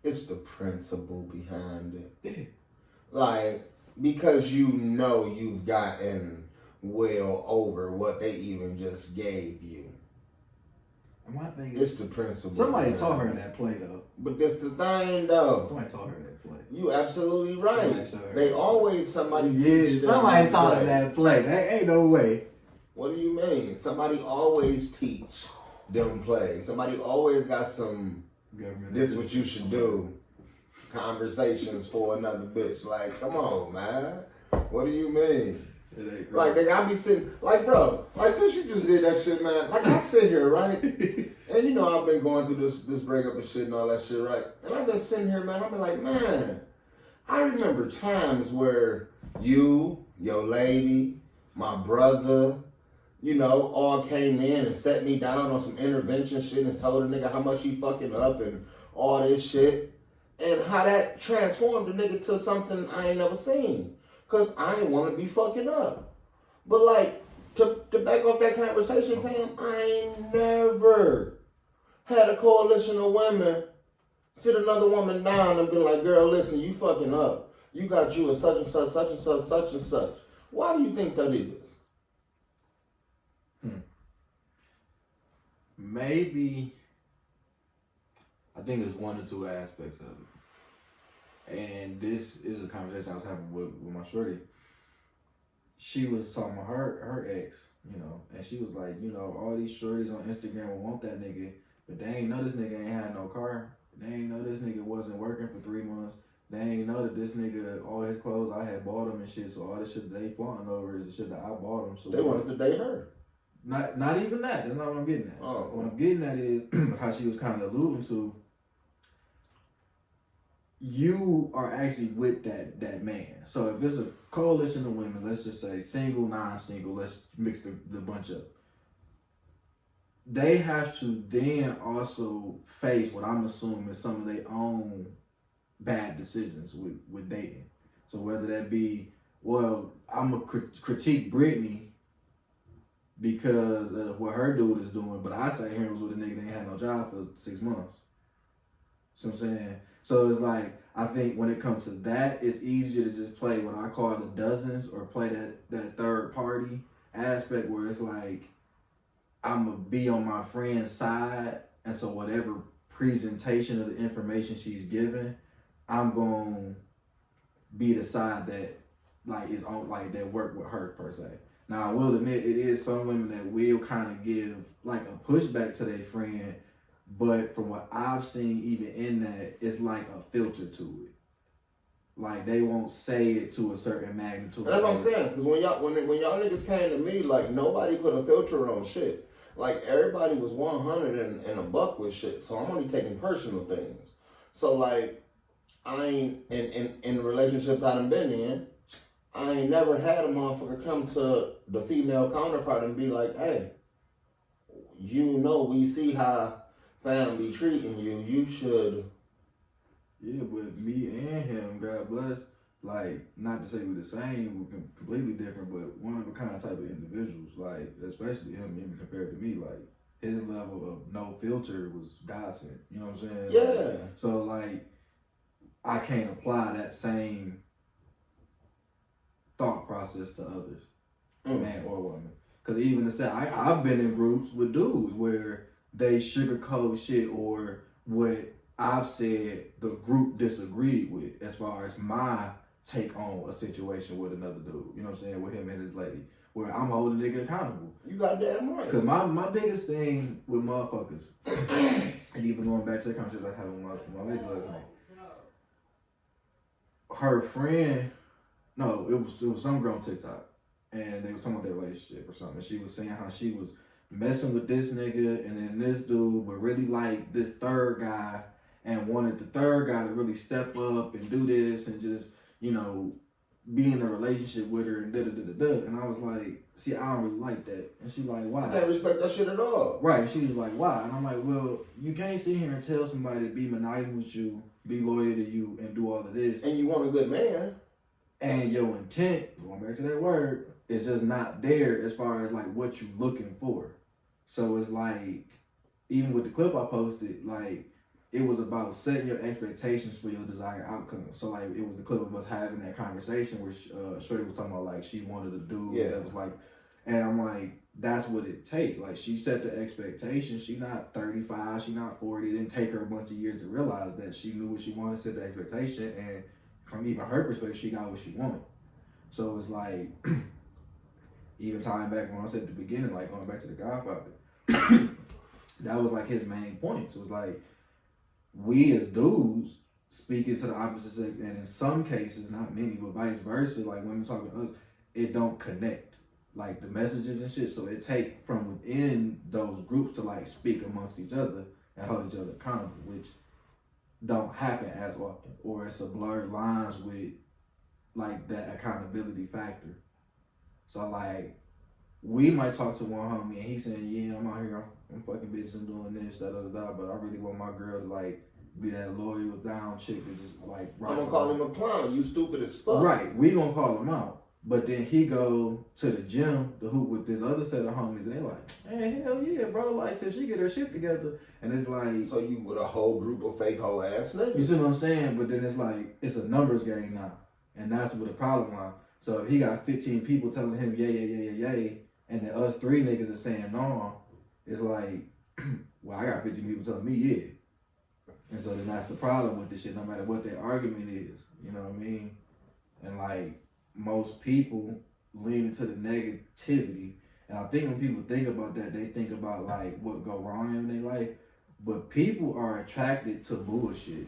it's the principle behind it. Like, because you know you've gotten well over what they even just gave you. And my thing It's is, the principle. somebody taught her that play, though. But that's the thing, though. Somebody taught her that play. You absolutely right. Somebody They always, somebody Yeah, teach them somebody that taught her play. that play. That ain't no way. What do you mean? Somebody always teach them play. Somebody always got some, Government this what you should do, conversations for another bitch. Like, come on, man. What do you mean? It ain't Like, nigga, I be sitting, like, bro, like, since you just did that shit, man, like, I sit here, right? And, you know, I've been going through this breakup and shit and all that shit, right? And I've been sitting here, man, I've been like, man, I remember times where you, your lady, my brother, you know, all came in and set me down on some intervention shit and told a nigga how much he fucking up and all this shit. And how that transformed the nigga to something I ain't never seen. Because I ain't want to be fucking up. But, like, to back off that conversation, fam, I ain't never had a coalition of women sit another woman down and be like, girl, listen, you fucking up. You got you a such and such, such and such, such and such. Why do you think that is? Maybe, I think there's one or two aspects of it. And this is a conversation I was having with my shorty. She was talking about her ex, you know, and she was like, you know, all these shorties on Instagram will want that nigga, but they ain't know this nigga ain't had no car. They ain't know this nigga wasn't working for 3 months. They ain't know that this nigga, all his clothes I had bought him and shit, so all this shit that they flaunting over is the shit that I bought him. So They wanted to date her. Not even that. That's not what I'm getting at. Oh. What I'm getting at is how she was kind of alluding to. You are actually with that man. So if it's a coalition of women, let's just say single, non-single, let's mix the bunch up. They have to then also face what I'm assuming is some of their own bad decisions with dating. So whether that be, well, I'm going to critique Brittany because of what her dude is doing, but I sat here and was with a nigga that ain't had no job for 6 months. See what I'm saying? So it's like, I think when it comes to that, it's easier to just play what I call the dozens or play that third party aspect where it's like, I'm going to be on my friend's side, and so whatever presentation of the information she's given, I'm going to be the side that like is on, like that work with her per se. Now, I will admit, it is some women that will kind of give like a pushback to their friend, but from what I've seen, even in that, it's like a filter to it. Like, they won't say it to a certain magnitude. That's what I'm saying. Because when y'all niggas came to me, like, nobody put a filter on shit. Like, everybody was 100 and a buck with shit. So I'm only taking personal things. So, like, I ain't, in relationships I done been in, I ain't never had a motherfucker come to the female counterpart and be like, hey, you know, we see how fam be treating you. You should. Yeah, but me and him, God bless, like, not to say we're the same, we're completely different, but one of a kind type of individuals, like, especially him, even compared to me, like, his level of no filter was godsend. You know what I'm saying? Yeah. Like, so, like, I can't apply that same thought process to others, man or woman. Because even to say, I've been in groups with dudes where they sugarcoat shit or what I've said the group disagreed with as far as my take on a situation with another dude. You know what I'm saying? With him and his lady. Where I'm holding a nigga accountable. You goddamn right. Because my biggest thing with motherfuckers, and even going back to the conversation I had with my lady last night, her friend, no, it was some girl on TikTok, and they were talking about their relationship or something. She was saying how she was messing with this nigga, and then this dude would really like this third guy, and wanted the third guy to really step up and do this, and just, you know, be in a relationship with her and da-da-da-da-da. And I was like, see, I don't really like that. And she like, why? I can't respect that shit at all. Right. She was like, why? And I'm like, well, you can't sit here and tell somebody to be monogamous with you, be loyal to you, and do all of this. And you want a good man. And your intent, going back to that word, is just not there as far as like what you looking for. So it's like, even with the clip I posted, like, it was about setting your expectations for your desired outcome. So like, it was the clip of us having that conversation where Shorty was talking about like she wanted a dude that was like, and I'm like, that's what it take. Like, she set the expectation. She not 35, she not 40. It didn't take her a bunch of years to realize that. She knew what she wanted, set the expectation, and from even her perspective, she got what she wanted. So it's like, even tying back when I said at the beginning, like going back to the Godfather, that was like his main point. So it's like, we as dudes speaking to the opposite sex, and in some cases, not many, but vice versa, like women talking to us, it don't connect, like the messages and shit. So it take from within those groups to like speak amongst each other and hold each other accountable, which don't happen as often, or it's a blurred lines with like that accountability factor. So like, we might talk to one homie and he's saying, yeah, I'm out here, I'm fucking bitches, I'm doing this, da da da da, but I really want my girl to like be that loyal down chick that just like I'm gonna call him a clown. You stupid as fuck. Right, we gonna call him out. But then he go to the gym to hoop with this other set of homies, and they like, hey, hell yeah, bro, like, till she get her shit together. And it's like, so you with a whole group of fake hoe ass niggas. You see what I'm saying? But then it's like, it's a numbers game now, and that's what the problem is. So if he got 15 people telling him yay, and then us 3 niggas are saying no, it's like, well, I got 15 people telling me yeah. And so then that's the problem with this shit, no matter what their argument is. You know what I mean? And like, most people lean into the negativity. And I think when people think about that, they think about like what go wrong in their life. But people are attracted to bullshit.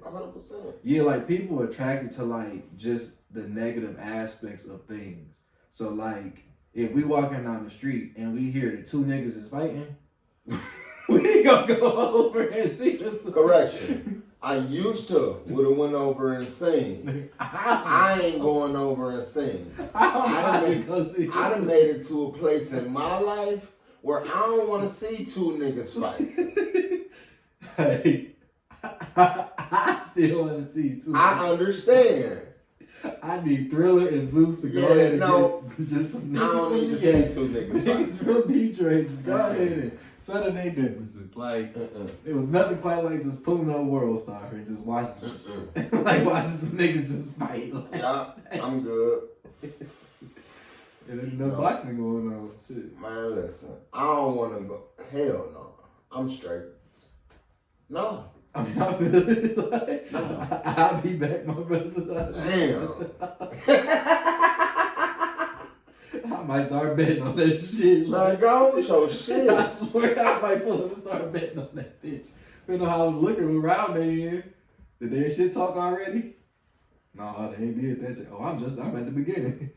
100%. Yeah, like people are attracted to like just the negative aspects of things. So like, if we walking down the street and we hear that 2 niggas is fighting, we ain't gonna go over and see them. Correction. I used to would have went over and seen. I ain't going over and seen. I done made it to a place in my life where I don't want to see 2 niggas fight. Hey, I still want to see 2. I understand. I need Thriller and Zeus to go ahead and get just some niggas. I don't need to see 2 niggas fight. Niggas from Detroit, just go ahead and settle their differences. Like, it was nothing quite like just pulling up World Star and just watching like watching some niggas just fight. Like, yeah, I'm good. And then no boxing going on. Shit. Man, listen, I don't want to go. Hell no. I'm straight. No. I mean, I feel it. Like, no. I'll be back, my brother. Damn. I might start betting on that shit. Like, go with your shit. I swear I might pull up and start betting on that bitch. Depending on how I was looking around there. Did they shit talk already? No, they ain't did that shit. Oh, I'm at the beginning.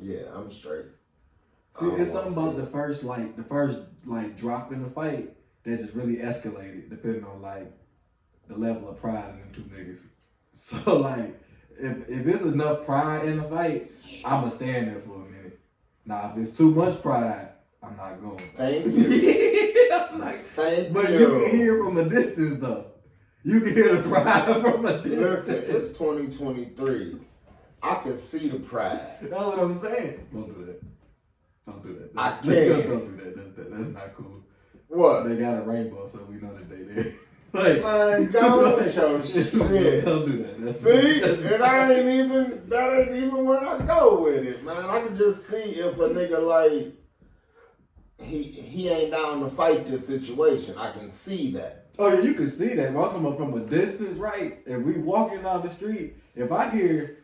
Yeah, I'm straight. See, it's something about the first drop in the fight that just really escalated, depending on like the level of pride in them 2 niggas. So like, if it's enough pride in the fight, I'ma stand there for a minute. Now, if it's too much pride, I'm not going. Thank you. Like, Thank but you. You can hear from a distance though. You can hear the pride from a distance. Listen, it's 2023. I can see the pride. That's what I'm saying. Don't do that. Don't do that. I Don't can't. do that. That's not cool. What? They got a rainbow, so we know that they there. Like, man, go with your shit. Don't do that. See, and that ain't even where I go with it, man. I can just see if a nigga like he ain't down to fight this situation. I can see that. Oh yeah, you can see that. But I'm talking about from a distance, right? If we walking down the street, if I hear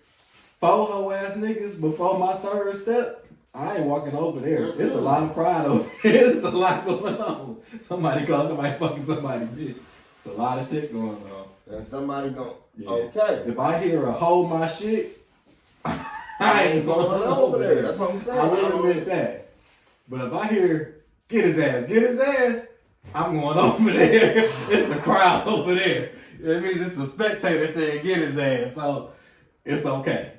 4 hoe ass niggas before my 3rd step, I ain't walking over there. It's a lot of pride over here. It's a lot going on. Somebody call somebody fucking somebody bitch. It's a lot of shit going on. And somebody going, Yeah. okay. If I hear a hold my shit, I ain't going over there. That's what I'm saying. I will admit that. But if I hear get his ass, I'm going over there. It's a crowd over there. That means it's a spectator saying get his ass. So it's okay.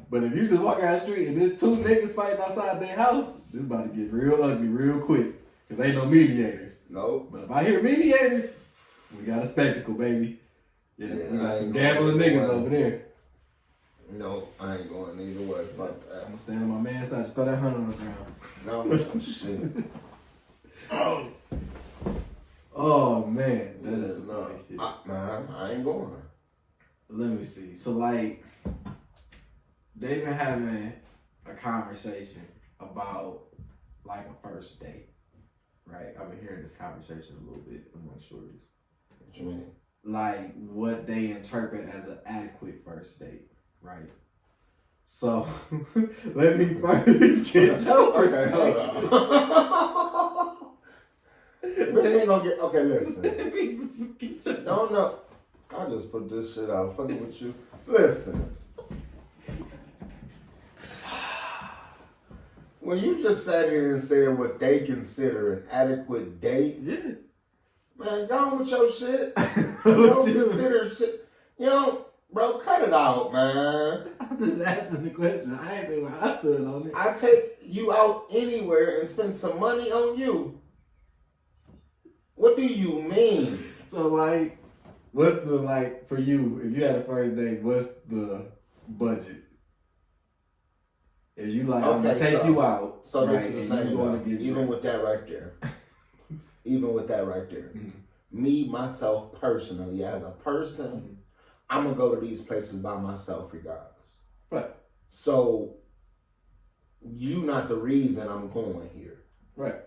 But if you just walk down the street and there's two niggas fighting outside their house, this about to get real ugly real quick. Because ain't no mediators. No. But if I hear mediators, we got a spectacle, baby. Yeah, we got some gambling niggas over there. No, I ain't going either way. Fuck that. I'm gonna stand on my man's side, just throw that 100 on the ground. No, I'm shit. Oh man, that is some no. funny shit. Man, I ain't going. Let me see. So like, they've been having a conversation about like a first date, right? I've been hearing this conversation a little bit among shorties. What you mean? Like what they interpret as an adequate first date, right? So let me first get your perspective. But they ain't gonna get, okay, listen. Let me get your No. I just put this shit out. Fucking with you. Listen. When you just sat here and said what they consider an adequate date, yeah. man, go on with your shit. You don't consider shit. You know, bro, cut it out, man. I'm just asking the question. I ain't saying where I stood on it. I take you out anywhere and spend some money on you. What do you mean? So like, what's the like for you? If you had a first date, what's the budget? If you like, I'm gonna take you out. So right, this is the thing, though, get even with that right there, mm-hmm. me, myself, personally, as a person, Mm-hmm. I'm gonna go to these places by myself regardless. Right. So, you not the reason I'm going here. Right.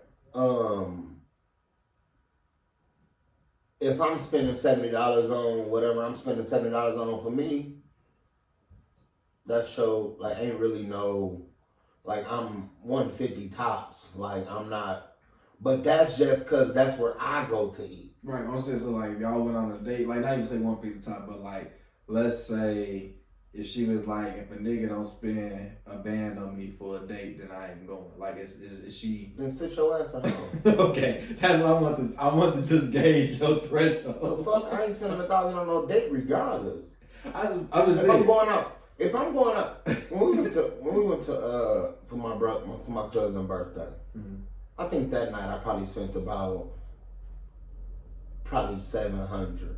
If I'm spending $70 on whatever I'm spending $70 on for me, that show, like, ain't really no, like, I'm 150 tops. Like, I'm not, but that's just because that's where I go to eat. Right. I'm saying, so, like, if y'all went on a date, like, not even say 150 top, but, like, let's say if she was like, if a nigga don't spend a band on me for a date, then I ain't going. Like, is she... Then sit your ass at home. Okay. That's what I want to just gauge your threshold. The fuck, I ain't spending $1,000 on no date regardless. I'm just If saying. I'm going out, when we went to for my cousin's birthday, mm-hmm. I think that night I probably spent about $700,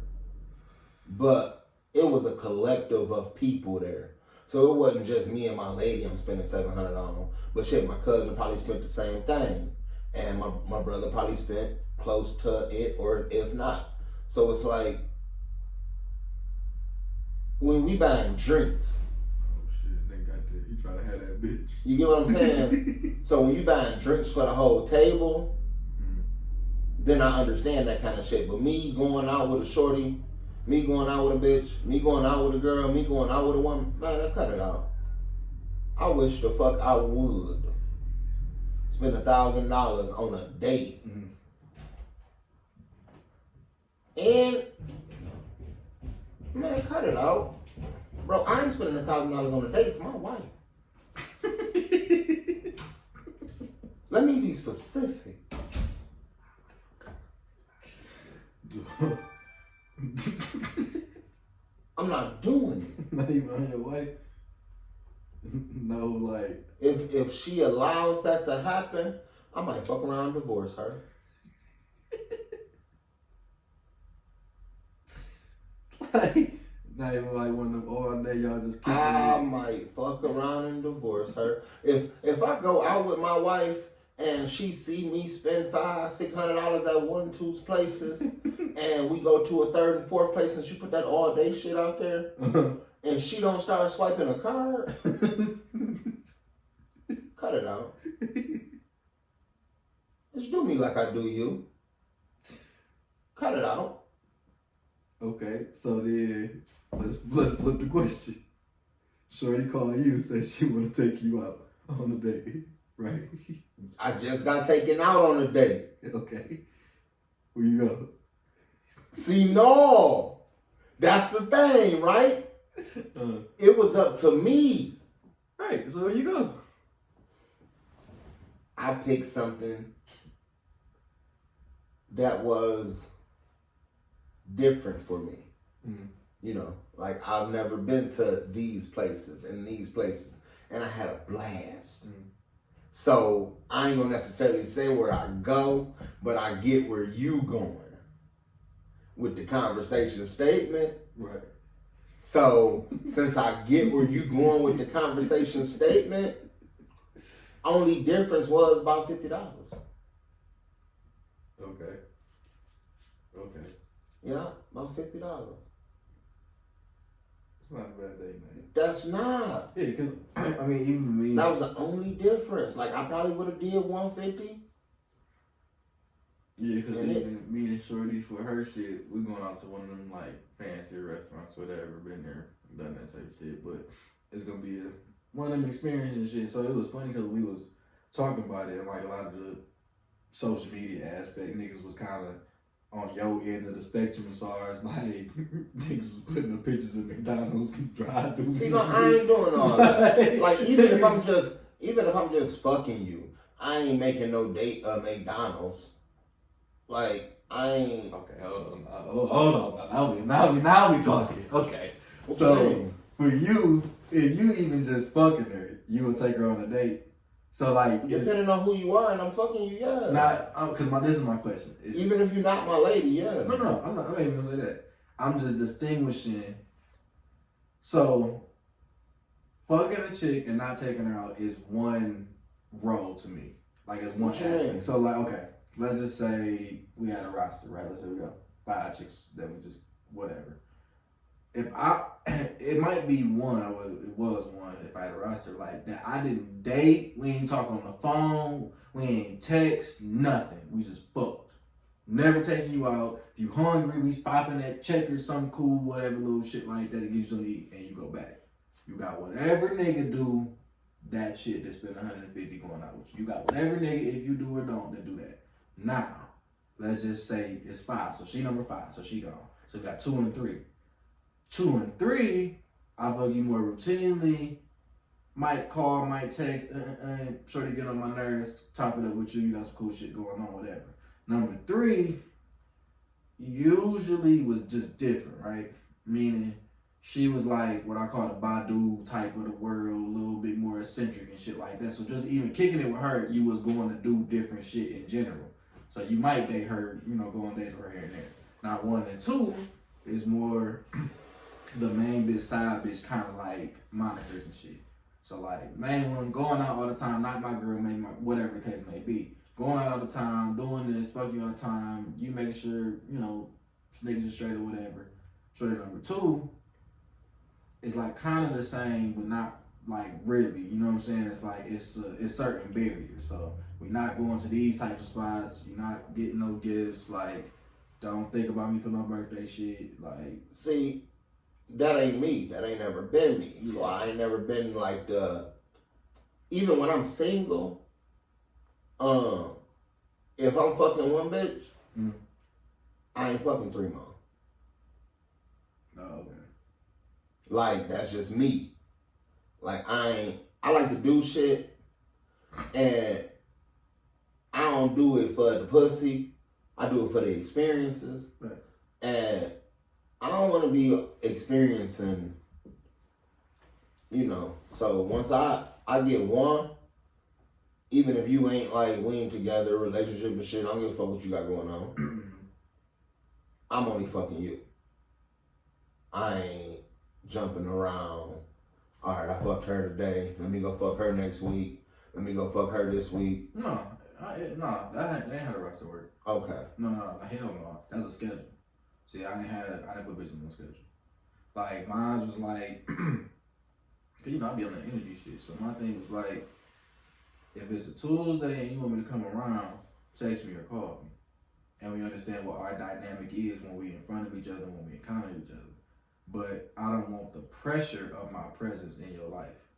but it was a collective of people there, so it wasn't just me and my lady I'm spending $700 on. But shit, my cousin probably spent the same thing, and my brother probably spent close to it, or if not. So it's like when we buying drinks. You trying to have that bitch. You get what I'm saying? So when you buying drinks for the whole table, then I understand that kind of shit. But me going out with a shorty, me going out with a bitch, me going out with a girl, me going out with a woman, man, I cut it out. I wish the fuck I would spend $1,000 on a date. Mm-hmm. And man, cut it out. Bro, I ain't spending $1,000 on a date for my wife. Let me be specific. I'm not doing it. Not even on your wife? No, like... If she allows that to happen, I might fuck around and divorce her. Like, not even like one of them all day y'all just keep I might fuck around and divorce her. If I go out with my wife and she see me spend $500-$600 at 1-2 places, and we go to a third and fourth place, and she put that all day shit out there, and she don't start swiping a card, cut it out. Just do me like I do you. Cut it out. Okay, so then let's flip the question. Shorty called you, said she want to take you out on a date, right? I just got taken out on a date. Okay, where you go? See, no. That's the thing, right? It was up to me. Right, so there you go. I picked something that was different for me. Mm-hmm. You know, like I've never been to these places and I had a blast. Mm-hmm. So I ain't gonna necessarily say where I go, but I get where you going with the conversation statement. Right. So since I get where you going with the conversation statement, only difference was about $50. Okay. Yeah, about $50. It's not a bad day, man. That's not. Yeah, because, I mean, even me. That was the only difference. Like, I probably would have did $150. Yeah, because even me and Shorty, for her shit, we going out to one of them, like, fancy restaurants, whatever, been there, done that type of shit. But it's going to be one of them experiences and shit. So it was funny because we was talking about it, and, like, a lot of the social media aspect, niggas was kind of on your end of the spectrum as far as, like, niggas was putting the pictures of McDonald's drive-through. See, no, I ain't doing all that. Like, even if I'm just fucking you, I ain't making no date of McDonald's. Like, I ain't. Okay, hold on. Now we talking. Okay. So, for you, if you even just fucking her, you will take her on a date. So, like, depending on who you are and I'm fucking you, yeah. Because this is my question. Even if you're not my lady, yeah. No, I'm not even gonna say that. I'm just distinguishing. So, fucking a chick and not taking her out is one role to me. Like, it's one aspect. So, like, okay, let's just say we had a roster, right? Let's say we got 5 chicks that we just, whatever. It might be one, it was one if I had a roster like that. I didn't date, we ain't talk on the phone, we ain't text, nothing. We just fucked. Never taking you out. If you hungry, we popping that Checkers, something cool, whatever little shit like that. It gives you something to eat and you go back. You got whatever nigga do that shit that spend 150 going out with you. You got whatever nigga, if you do or don't, that do that. Now, let's just say it's 5. So she number 5, so she gone. So we got 2 and 3. 2 and 3, I fuck you more routinely. Might call, might text, shorty get on my nerves, top it up with you, you got some cool shit going on, whatever. Number 3, usually was just different, right? Meaning, she was like what I call the Badu type of the world, a little bit more eccentric and shit like that. So just even kicking it with her, you was going to do different shit in general. So you might date her, go on dates with her here and there. Now 1 and 2 is more the main bitch, side bitch, kind of like monikers and shit. So like main one, going out all the time, not my girl, maybe my, whatever the case may be. Going out all the time, doing this, fuck you all the time, you make sure, niggas are straight or whatever. Straight number 2 is like kind of the same, but not like really, you know what I'm saying? It's like, it's certain barriers. So we're not going to these types of spots, you're not getting no gifts, like, don't think about me for no birthday shit, like. See, that ain't me. That ain't never been me. So I ain't never been like even when I'm single, if I'm fucking one bitch, I ain't fucking 3 more. Oh, okay. Like, that's just me. Like, I like to do shit, and I don't do it for the pussy. I do it for the experiences. Right. And I don't want to be experiencing, so once I get one, even if you ain't like, we ain't together, relationship and shit, I don't give a fuck what you got going on. I'm only fucking you. I ain't jumping around. All right, I fucked her today. Let me go fuck her next week. Let me go fuck her this week. No, that ain't how the roster work. Okay. No, hell no. That's a schedule. See, I didn't put bitches on the schedule. Like, mine was like, cause I be on the energy shit. So my thing was like, if it's a Tuesday and you want me to come around, text me or call me. And we understand what our dynamic is when we in front of each other, when we encounter each other. But I don't want the pressure of my presence in your life.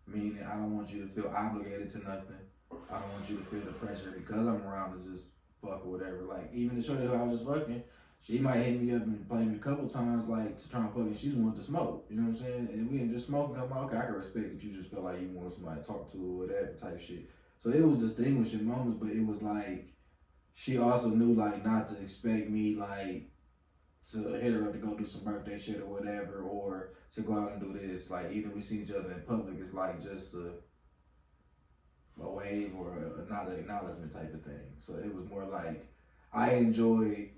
Meaning, I don't want you to feel obligated to nothing. I don't want you to feel the pressure because I'm around to just fuck or whatever. Like, even the shorty who I was just fucking, She might hit me up and play me a couple times, like, to try and fucking, she's wanted to smoke, you know what I'm saying? And we ain't just smoking, I'm like, okay, I can respect that you just feel like you want somebody to talk to or whatever type shit. So it was distinguishing moments, but it was like, she also knew, like, not to expect me, like, to hit her up to go do some birthday shit or whatever, or to go out and do this. Like, either we see each other in public, it's like just a wave or not an acknowledgement type of thing. So it was more like, I enjoy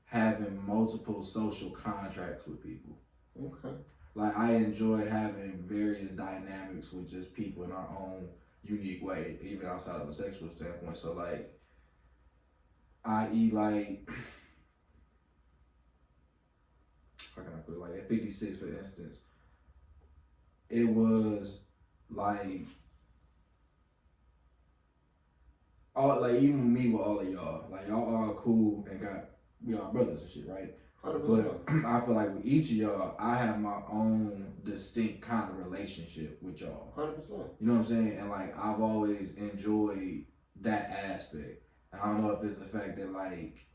having multiple social contracts with people. Okay. Like, I enjoy having various dynamics with just people in our own unique way, even outside of a sexual standpoint. So, like, i.e., like, how can I put it? Like, at 56, for instance, it was like, even me with all of y'all, like, y'all all cool and we all brothers and shit, right? 100%. But I feel like with each of y'all, I have my own distinct kind of relationship with y'all. 100%. You know what I'm saying? And like, I've always enjoyed that aspect. And I don't know if it's the fact that, like,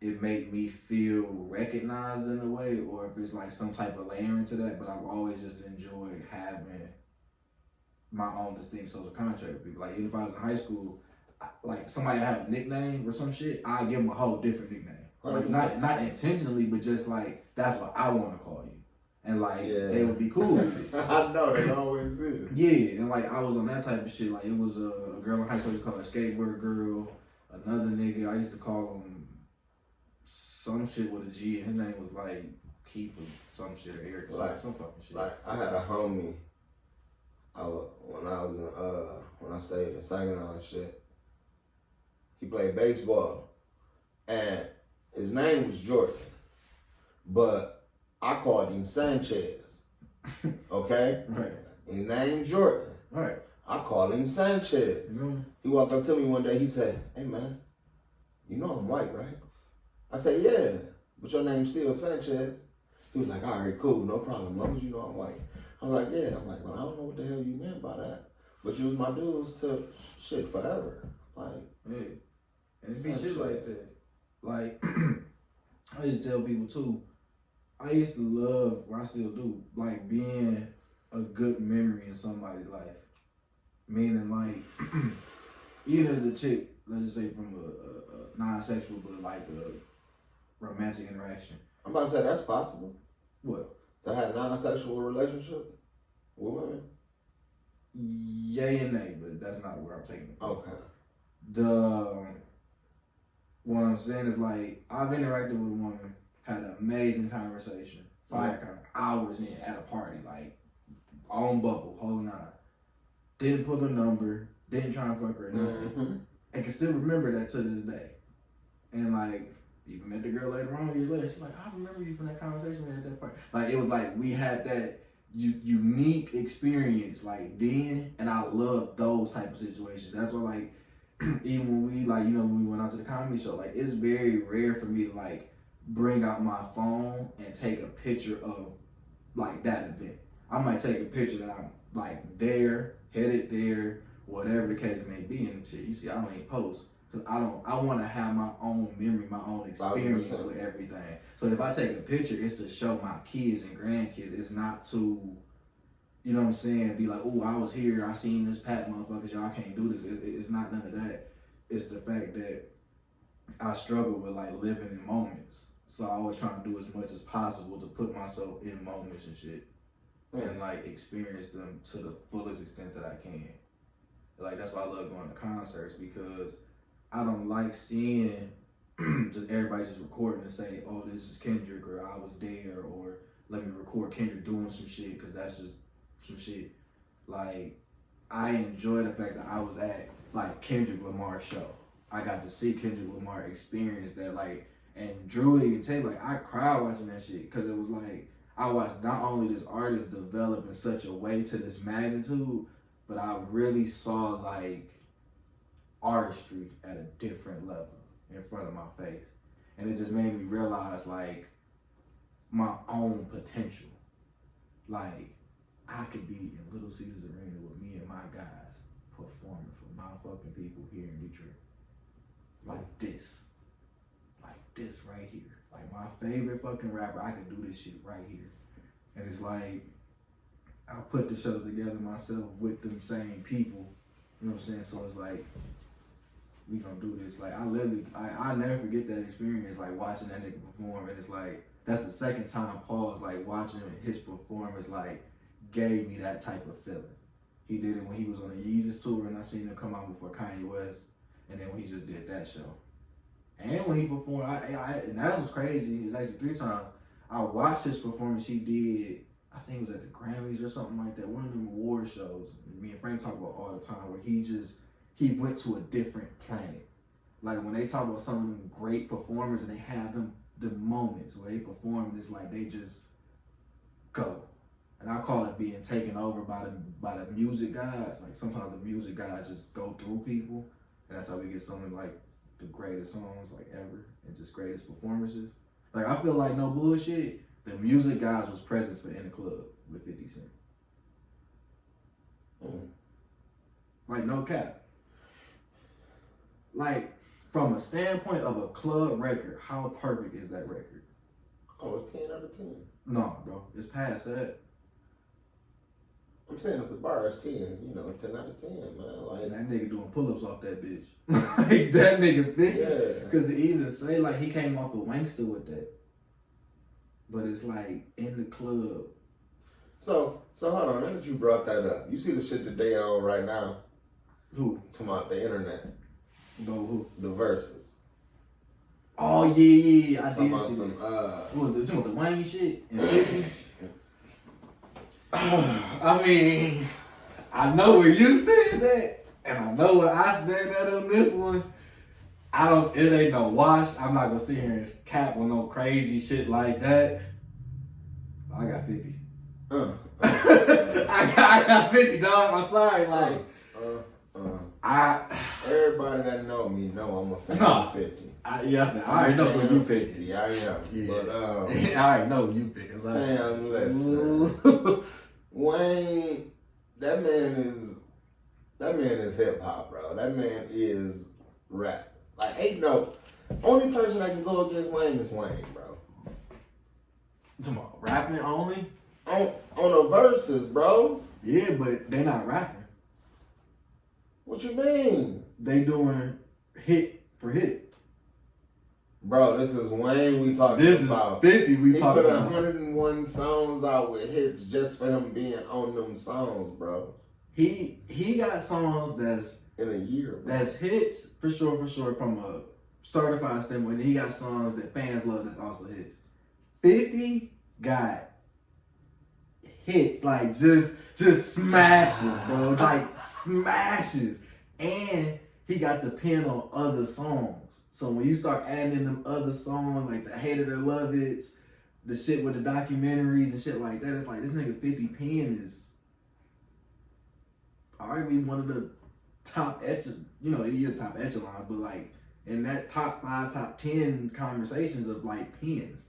it make me feel recognized in a way, or if it's like some type of layering to that, but I've always just enjoyed having my own distinct social contract with people. Like, even if I was in high school, like, somebody have a nickname or some shit, I give them a whole different nickname. Like, not intentionally, but just like, that's what I want to call you. And like, they would be cool with it. I know, they always is. Yeah, and like, I was on that type of shit. Like, it was a girl in high school, we called her Skateboard Girl. Another nigga, I used to call him some shit with a G, and his name was like Keith or some shit, or Eric, like, some fucking shit. Like, I had a homie, when I stayed in Saginaw and shit, he played baseball, and his name was Jordan, but I called him Sanchez, okay? Right. His name's Jordan. Right. I call him Sanchez. Mm-hmm. He walked up to me one day, he said, "Hey man, you know I'm white, right?" I said, "Yeah, but your name's still Sanchez." He was like, "All right, cool, no problem, as long as you know I'm white." I was like, "Yeah." I'm like, "Well, I don't know what the hell you meant by that, but you was my dudes to shit forever." Like, yeah. And it's be shit like that. Like, I used to tell people too, I used to love, or I still do, like, being a good memory in somebody's life. Meaning, like, even as a chick, let's just say from a non-sexual, but like a romantic interaction. I'm about to say that's possible. What? To have non-sexual relationship with women? Yay and nay, but that's not where I'm taking it. Okay. What I'm saying is, like, I've interacted with a woman, had an amazing conversation, hours in at a party, like, on bubble, whole nine. Didn't pull her number, didn't try and fuck her or nothing. Mm-hmm. And can still remember that to this day. And like, even met the girl later on, years later, she's like, I remember you from that conversation we had at that party. Like, it was like, we had that unique experience, like, then, and I love those type of situations. That's why, like, even when we, like, you know, when we went out to the comedy show, like, it's very rare for me to, like, bring out my phone and take a picture of, like, that event. I might take a picture that I'm, like, there, headed there, whatever the case may be, and shit. You see, I don't even post, because I want to have my own memory, my own experience 100%. with everything. So if I take a picture, it's to show my kids and grandkids. It's not to, you know what I'm saying, be like, oh, I was here, I seen this pat motherfuckers, y'all can't do this. It's not none of that. It's the fact that I struggle with, like, living in moments. So I always try to do as much as possible to put myself in moments and shit. And, like, experience them to the fullest extent that I can. Like, that's why I love going to concerts, because I don't like seeing just everybody just recording and say, oh, this is Kendrick, or I was there, or let me record Kendrick doing some shit, because that's just some shit. Like, I enjoy the fact that I was at, like, Kendrick Lamar's show. I got to see Kendrick Lamar experience that, like, and Drury and Taylor, like, I cried watching that shit, because it was like, I watched not only this artist develop in such a way to this magnitude, but I really saw, like, artistry at a different level in front of my face. And it just made me realize, like, my own potential. Like, I could be in Little Caesars Arena with me and my guys performing for my fucking people here in Detroit. Like this right here. Like my favorite fucking rapper, I could do this shit right here. And it's like, I put the shows together myself with them same people. You know what I'm saying? So it's like, we gonna do this. Like I never forget that experience, like watching that nigga perform. And it's like, that's the second time Paul's like watching his performance like gave me that type of feeling. He did it when he was on the Yeezus tour and I seen him come out before Kanye West. And then when he just did that show. And when he performed, and that was crazy, it's actually 3 times. I watched his performance he did, I think it was at the Grammys or something like that, one of them award shows. Me and Frank talk about all the time where he went to a different planet. Like when they talk about some of them great performers and they have them, the moments where they perform and it's like they just go. And I call it being taken over by the music guys. Like sometimes the music guys just go through people. And that's how we get some of like the greatest songs like ever and just greatest performances. Like I feel like no bullshit, the music guys was presence for In the Club with 50 Cent. Like no cap. Like from a standpoint of a club record, how perfect is that record? Oh, it's 10 out of 10. No, bro, it's past that. I'm saying if the bar is 10, you know, 10 out of 10, man. Like, and that nigga doing pull-ups off that bitch. Like that nigga 50. Yeah. Because to even say like he came off of Wankster with that. But it's like in the club. So hold on, now that you brought that up, you see the shit that they on right now? Who? Talking about the internet. Go who? The verses. Oh yeah, I Talking did about see some what was it? Talking about the Wayne shit and 50? I mean, I know where you stand at, and I know where I stand at on this one. It ain't no wash. I'm not gonna sit here and cap on no crazy shit like that. I got 50. I got 50, dog. I'm sorry, like. Everybody that know me know I'm a fan of 50. Yes, I already know who you 50. I am. Yeah. But I already know who you 50. Fam, listen. Wayne, that man is hip hop, bro. That man is rap. Like, ain't no only person that can go against Wayne is Wayne, bro. You talking about rapping only? On the verses, bro. Yeah, but they not rapping. What you mean? They doing hit for hit. Bro, this is Wayne we talking about. This is 50 we talking about. He put 101 songs out with hits just for him being on them songs, bro. He got songs that's in a year, bro. That's hits for sure from a certified standpoint. He got songs that fans love that's also hits. 50 got hits, like just smashes, bro. Like smashes. And he got the pen on other songs. So when you start adding in them other songs, like the Hate It or Love It's, the shit with the documentaries and shit like that, it's like this nigga 50 pen is arguably one of the top echelon, he is top echelon, but like in that top 5, top 10 conversations of like pens.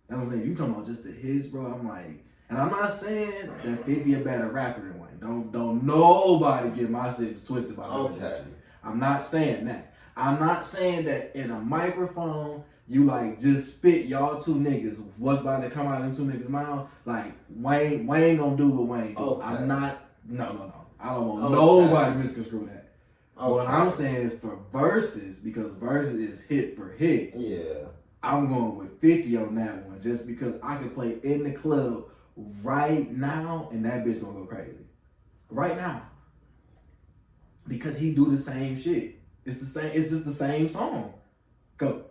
That's what I'm saying. You talking about just the hits, bro. I'm like, and I'm not saying that 50 a better rapper than Wayne. Don't nobody get my sentence twisted by that shit. I'm not saying that. I'm not saying that in a microphone you like just spit y'all two niggas. What's about to come out of them two niggas' mouth? Like Wayne gonna do what Wayne do. Okay. I'm not. No. I don't want nobody misconstrue that. Okay. What I'm saying is for verses, because verses is hit for hit. Yeah. I'm going with 50 on that one just because I can play In the Club right now and that bitch gonna go crazy. Right now. Because he do the same shit. It's just the same song. Go,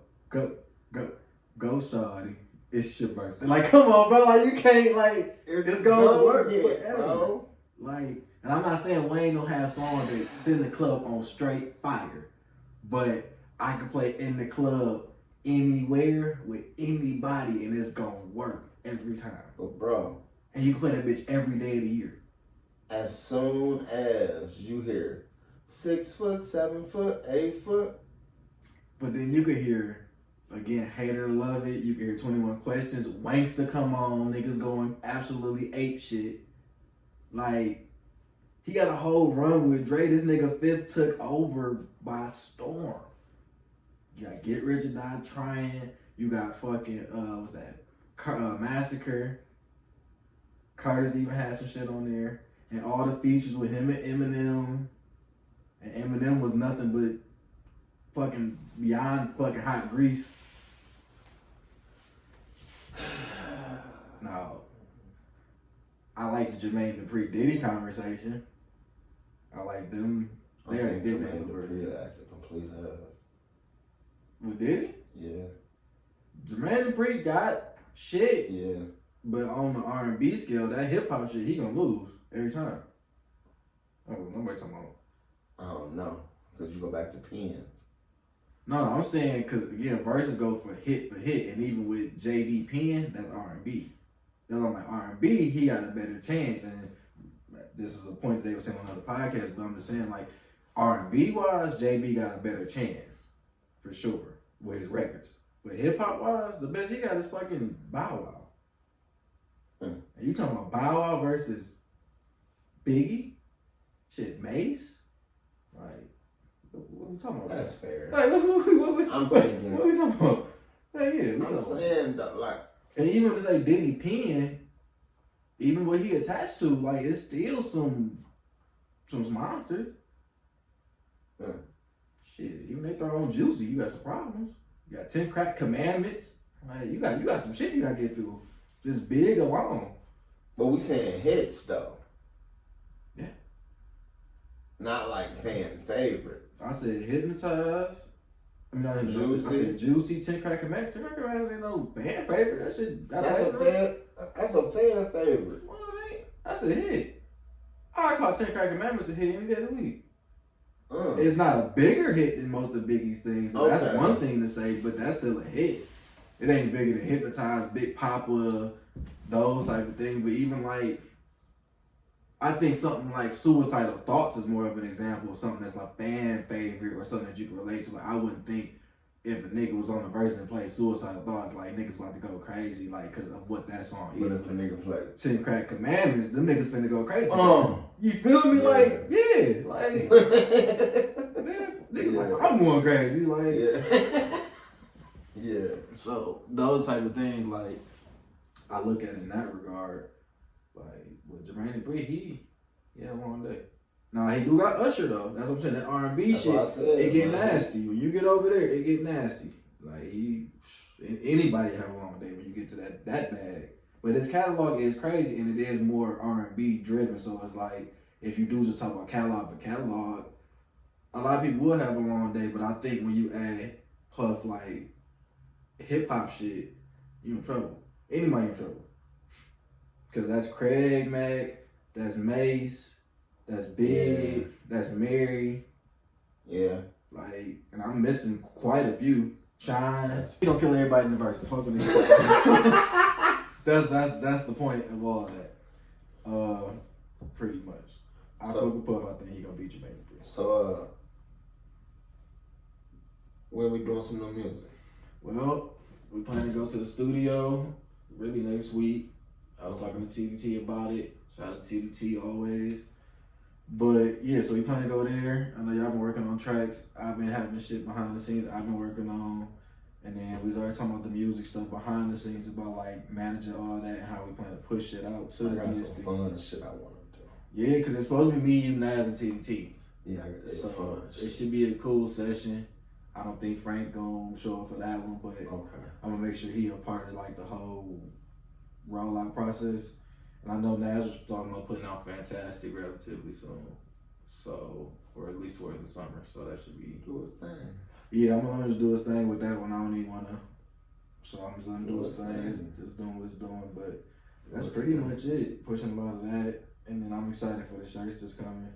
shawty. It's your birthday. Like, come on, bro. Like, you can't, like, it's gonna work forever. Bro. Like, and I'm not saying Wayne don't have songs that send the club on straight fire. But I can play In the Club anywhere with anybody and it's gonna work every time. But bro. And you can play that bitch every day of the year. As soon as you hear 6 foot, 7 foot, 8 foot. But then you could hear, again, Hate It or Love It. You can hear 21 Questions. Wankster come on. Niggas going absolutely ape shit. Like, he got a whole run with Dre. This nigga Fifth took over by storm. You got Get Rich or Die Trying. You got fucking what's that? Massacre. Carter's even had some shit on there, and all the features with him and Eminem. And Eminem was nothing but fucking beyond fucking hot grease. Now, I like the Jermaine Dupri Diddy conversation. I like them. They already did that in the verse. Acted complete ass. With Diddy? Yeah. Jermaine Dupri got shit. Yeah. But on the R&B scale, that hip hop shit, he gonna lose every time. Oh, nobody talking about. I don't know, because you go back to pens. No, I'm saying because again, verses go for hit, and even with JD Penn, that's R&B. That's on like R&B, he got a better chance, and this is a point that they were saying on other podcasts. But I'm just saying like R&B wise, JB got a better chance for sure with his records. But hip hop wise, the best he got is fucking Bow Wow. And you talking about Bow Wow versus Biggie? Shit, Mace? Like, what are we talking about? That's fair. Like, I'm thinking. What are we talking about? Like, yeah, I'm saying, like. And even to say Diddy Penn, even what he attached to, like, it's still some monsters. Shit, even they throw on Juicy, you got some problems. You got 10 Crack Commandments. Like, you got some shit you got to get through. Just big alone. But we saying hits though. Yeah. Not like fan favorites. I said Hypnotized. I mean, I said Juicy, 10 Crack Commandments. 10 Crack Commandments ain't no fan favorite. That shit. That's a fan favorite. Well, that's a hit. I call 10 Crack Commandments a hit any day of the week. It's not a bigger hit than most of Biggie's things. So that's one thing to say, but that's still a hit. It ain't bigger than Hypnotized, Big Papa, those type of things. But even like, I think something like Suicidal Thoughts is more of an example of something that's a fan favorite or something that you can relate to. Like, I wouldn't think if a nigga was on the verse and played Suicidal Thoughts, like, niggas about to go crazy, like, because of what that song is. But if a nigga play 10 Crack Commandments, them niggas finna go crazy. You feel me? Yeah. Like, yeah. Like, man, niggas like, I'm going crazy. Like, yeah. Yeah. So those type of things, like, I look at it in that regard. Like with Jermaine Dupri, he had a long day. Now he do got Usher though. That's what I'm saying. That R&B shit, it get nasty. When you get over there, it get nasty. Like anybody have a long day when you get to that bag. But his catalog is crazy and it is more R&B driven. So it's like if you do just talk about catalog, a lot of people will have a long day. But I think when you add Puff like hip hop shit, you in trouble. Anybody in trouble. Cause that's Craig Mack, that's Mace, that's Big, that's Mary. Yeah. Like, and I'm missing quite a few. Shine. You don't kill everybody in the verse. Fuck with That's the point of all of that. Pretty much. I fuck with Puff. I think he gonna beat Jermaine Dupri. So when we doing some new music? Well, we plan to go to the studio really next week. I was talking to TDT about it. Shout out to TDT always. But yeah, so we plan to go there. I know y'all been working on tracks. I've been having the shit behind the scenes I've been working on. And then we started talking about the music stuff behind the scenes about like managing all that and how we plan to push shit out to the got some DSP. fun shit I want to do. Yeah, because it's supposed to be me, you, Naz, and TDT. Yeah, I got so fun shit. It should be a cool session. I don't think Frank gonna show up for that one, but I'm gonna make sure he a part of like the whole rollout process. And I know Naz was talking about putting out Fantastic relatively soon. So, or at least towards the summer. So that should be do his thing. Yeah, I'm gonna let him do his thing with that one. I don't even wanna. So I'm just gonna do his thing. Just doing what it's doing. But that's pretty much it. Pushing a lot of that. And then I'm excited for the shirts that's coming.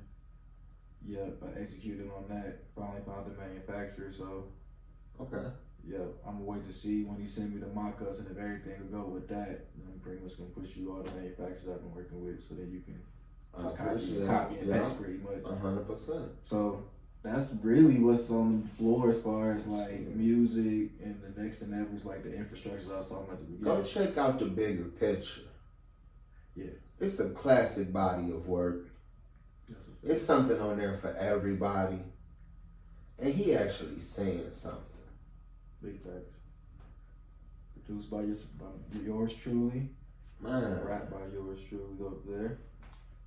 Yep, I executed on that. Finally found the manufacturer, so. Okay. Yep, I'm gonna wait to see when he send me the mock-ups and if everything will go with that. Then I'm pretty much gonna push you all the manufacturers I've been working with so that you can just copy and paste pretty much. 100%. So that's really what's on the floor as far as like music and the next and ever is like the infrastructure I was talking about at the beginning. Go check out the bigger picture. Yeah. It's a classic body of work. It's something on there for everybody. And he actually saying something. Big facts. Produced by yours truly. Man. Rap by yours truly up there.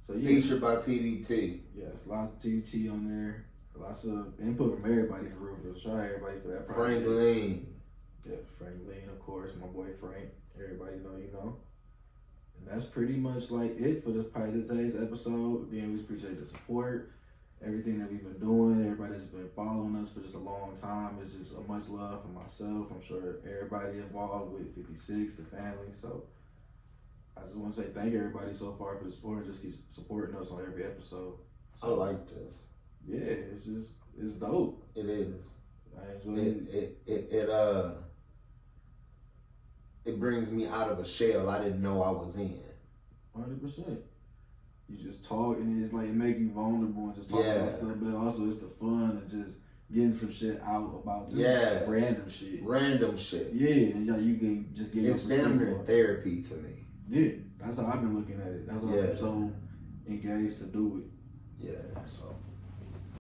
So yeah. Featured by TDT. Yes, lots of TDT on there. Lots of input from everybody for real. For shout out everybody for that project. Franklin. Yeah, Frank Lane, of course, my boy Frank. Everybody know, you know. And that's pretty much like it for today's episode. Again, we appreciate the support, everything that we've been doing, everybody that's been following us for just a long time. It's just a much love for myself. I'm sure everybody involved with 56, the family. So I just want to say thank everybody so far for the support and just keep supporting us on every episode. I like this. Yeah, it's dope. It is. I enjoy it. It brings me out of a shell I didn't know I was in. 100%. You just talk and it's like it make you vulnerable and just talk about stuff, but also it's the fun of just getting some shit out about just random shit. Random shit. Yeah, and you can just get it's damn near therapy to me. Yeah, that's how I've been looking at it. That's why I'm so engaged to do it. Yeah. So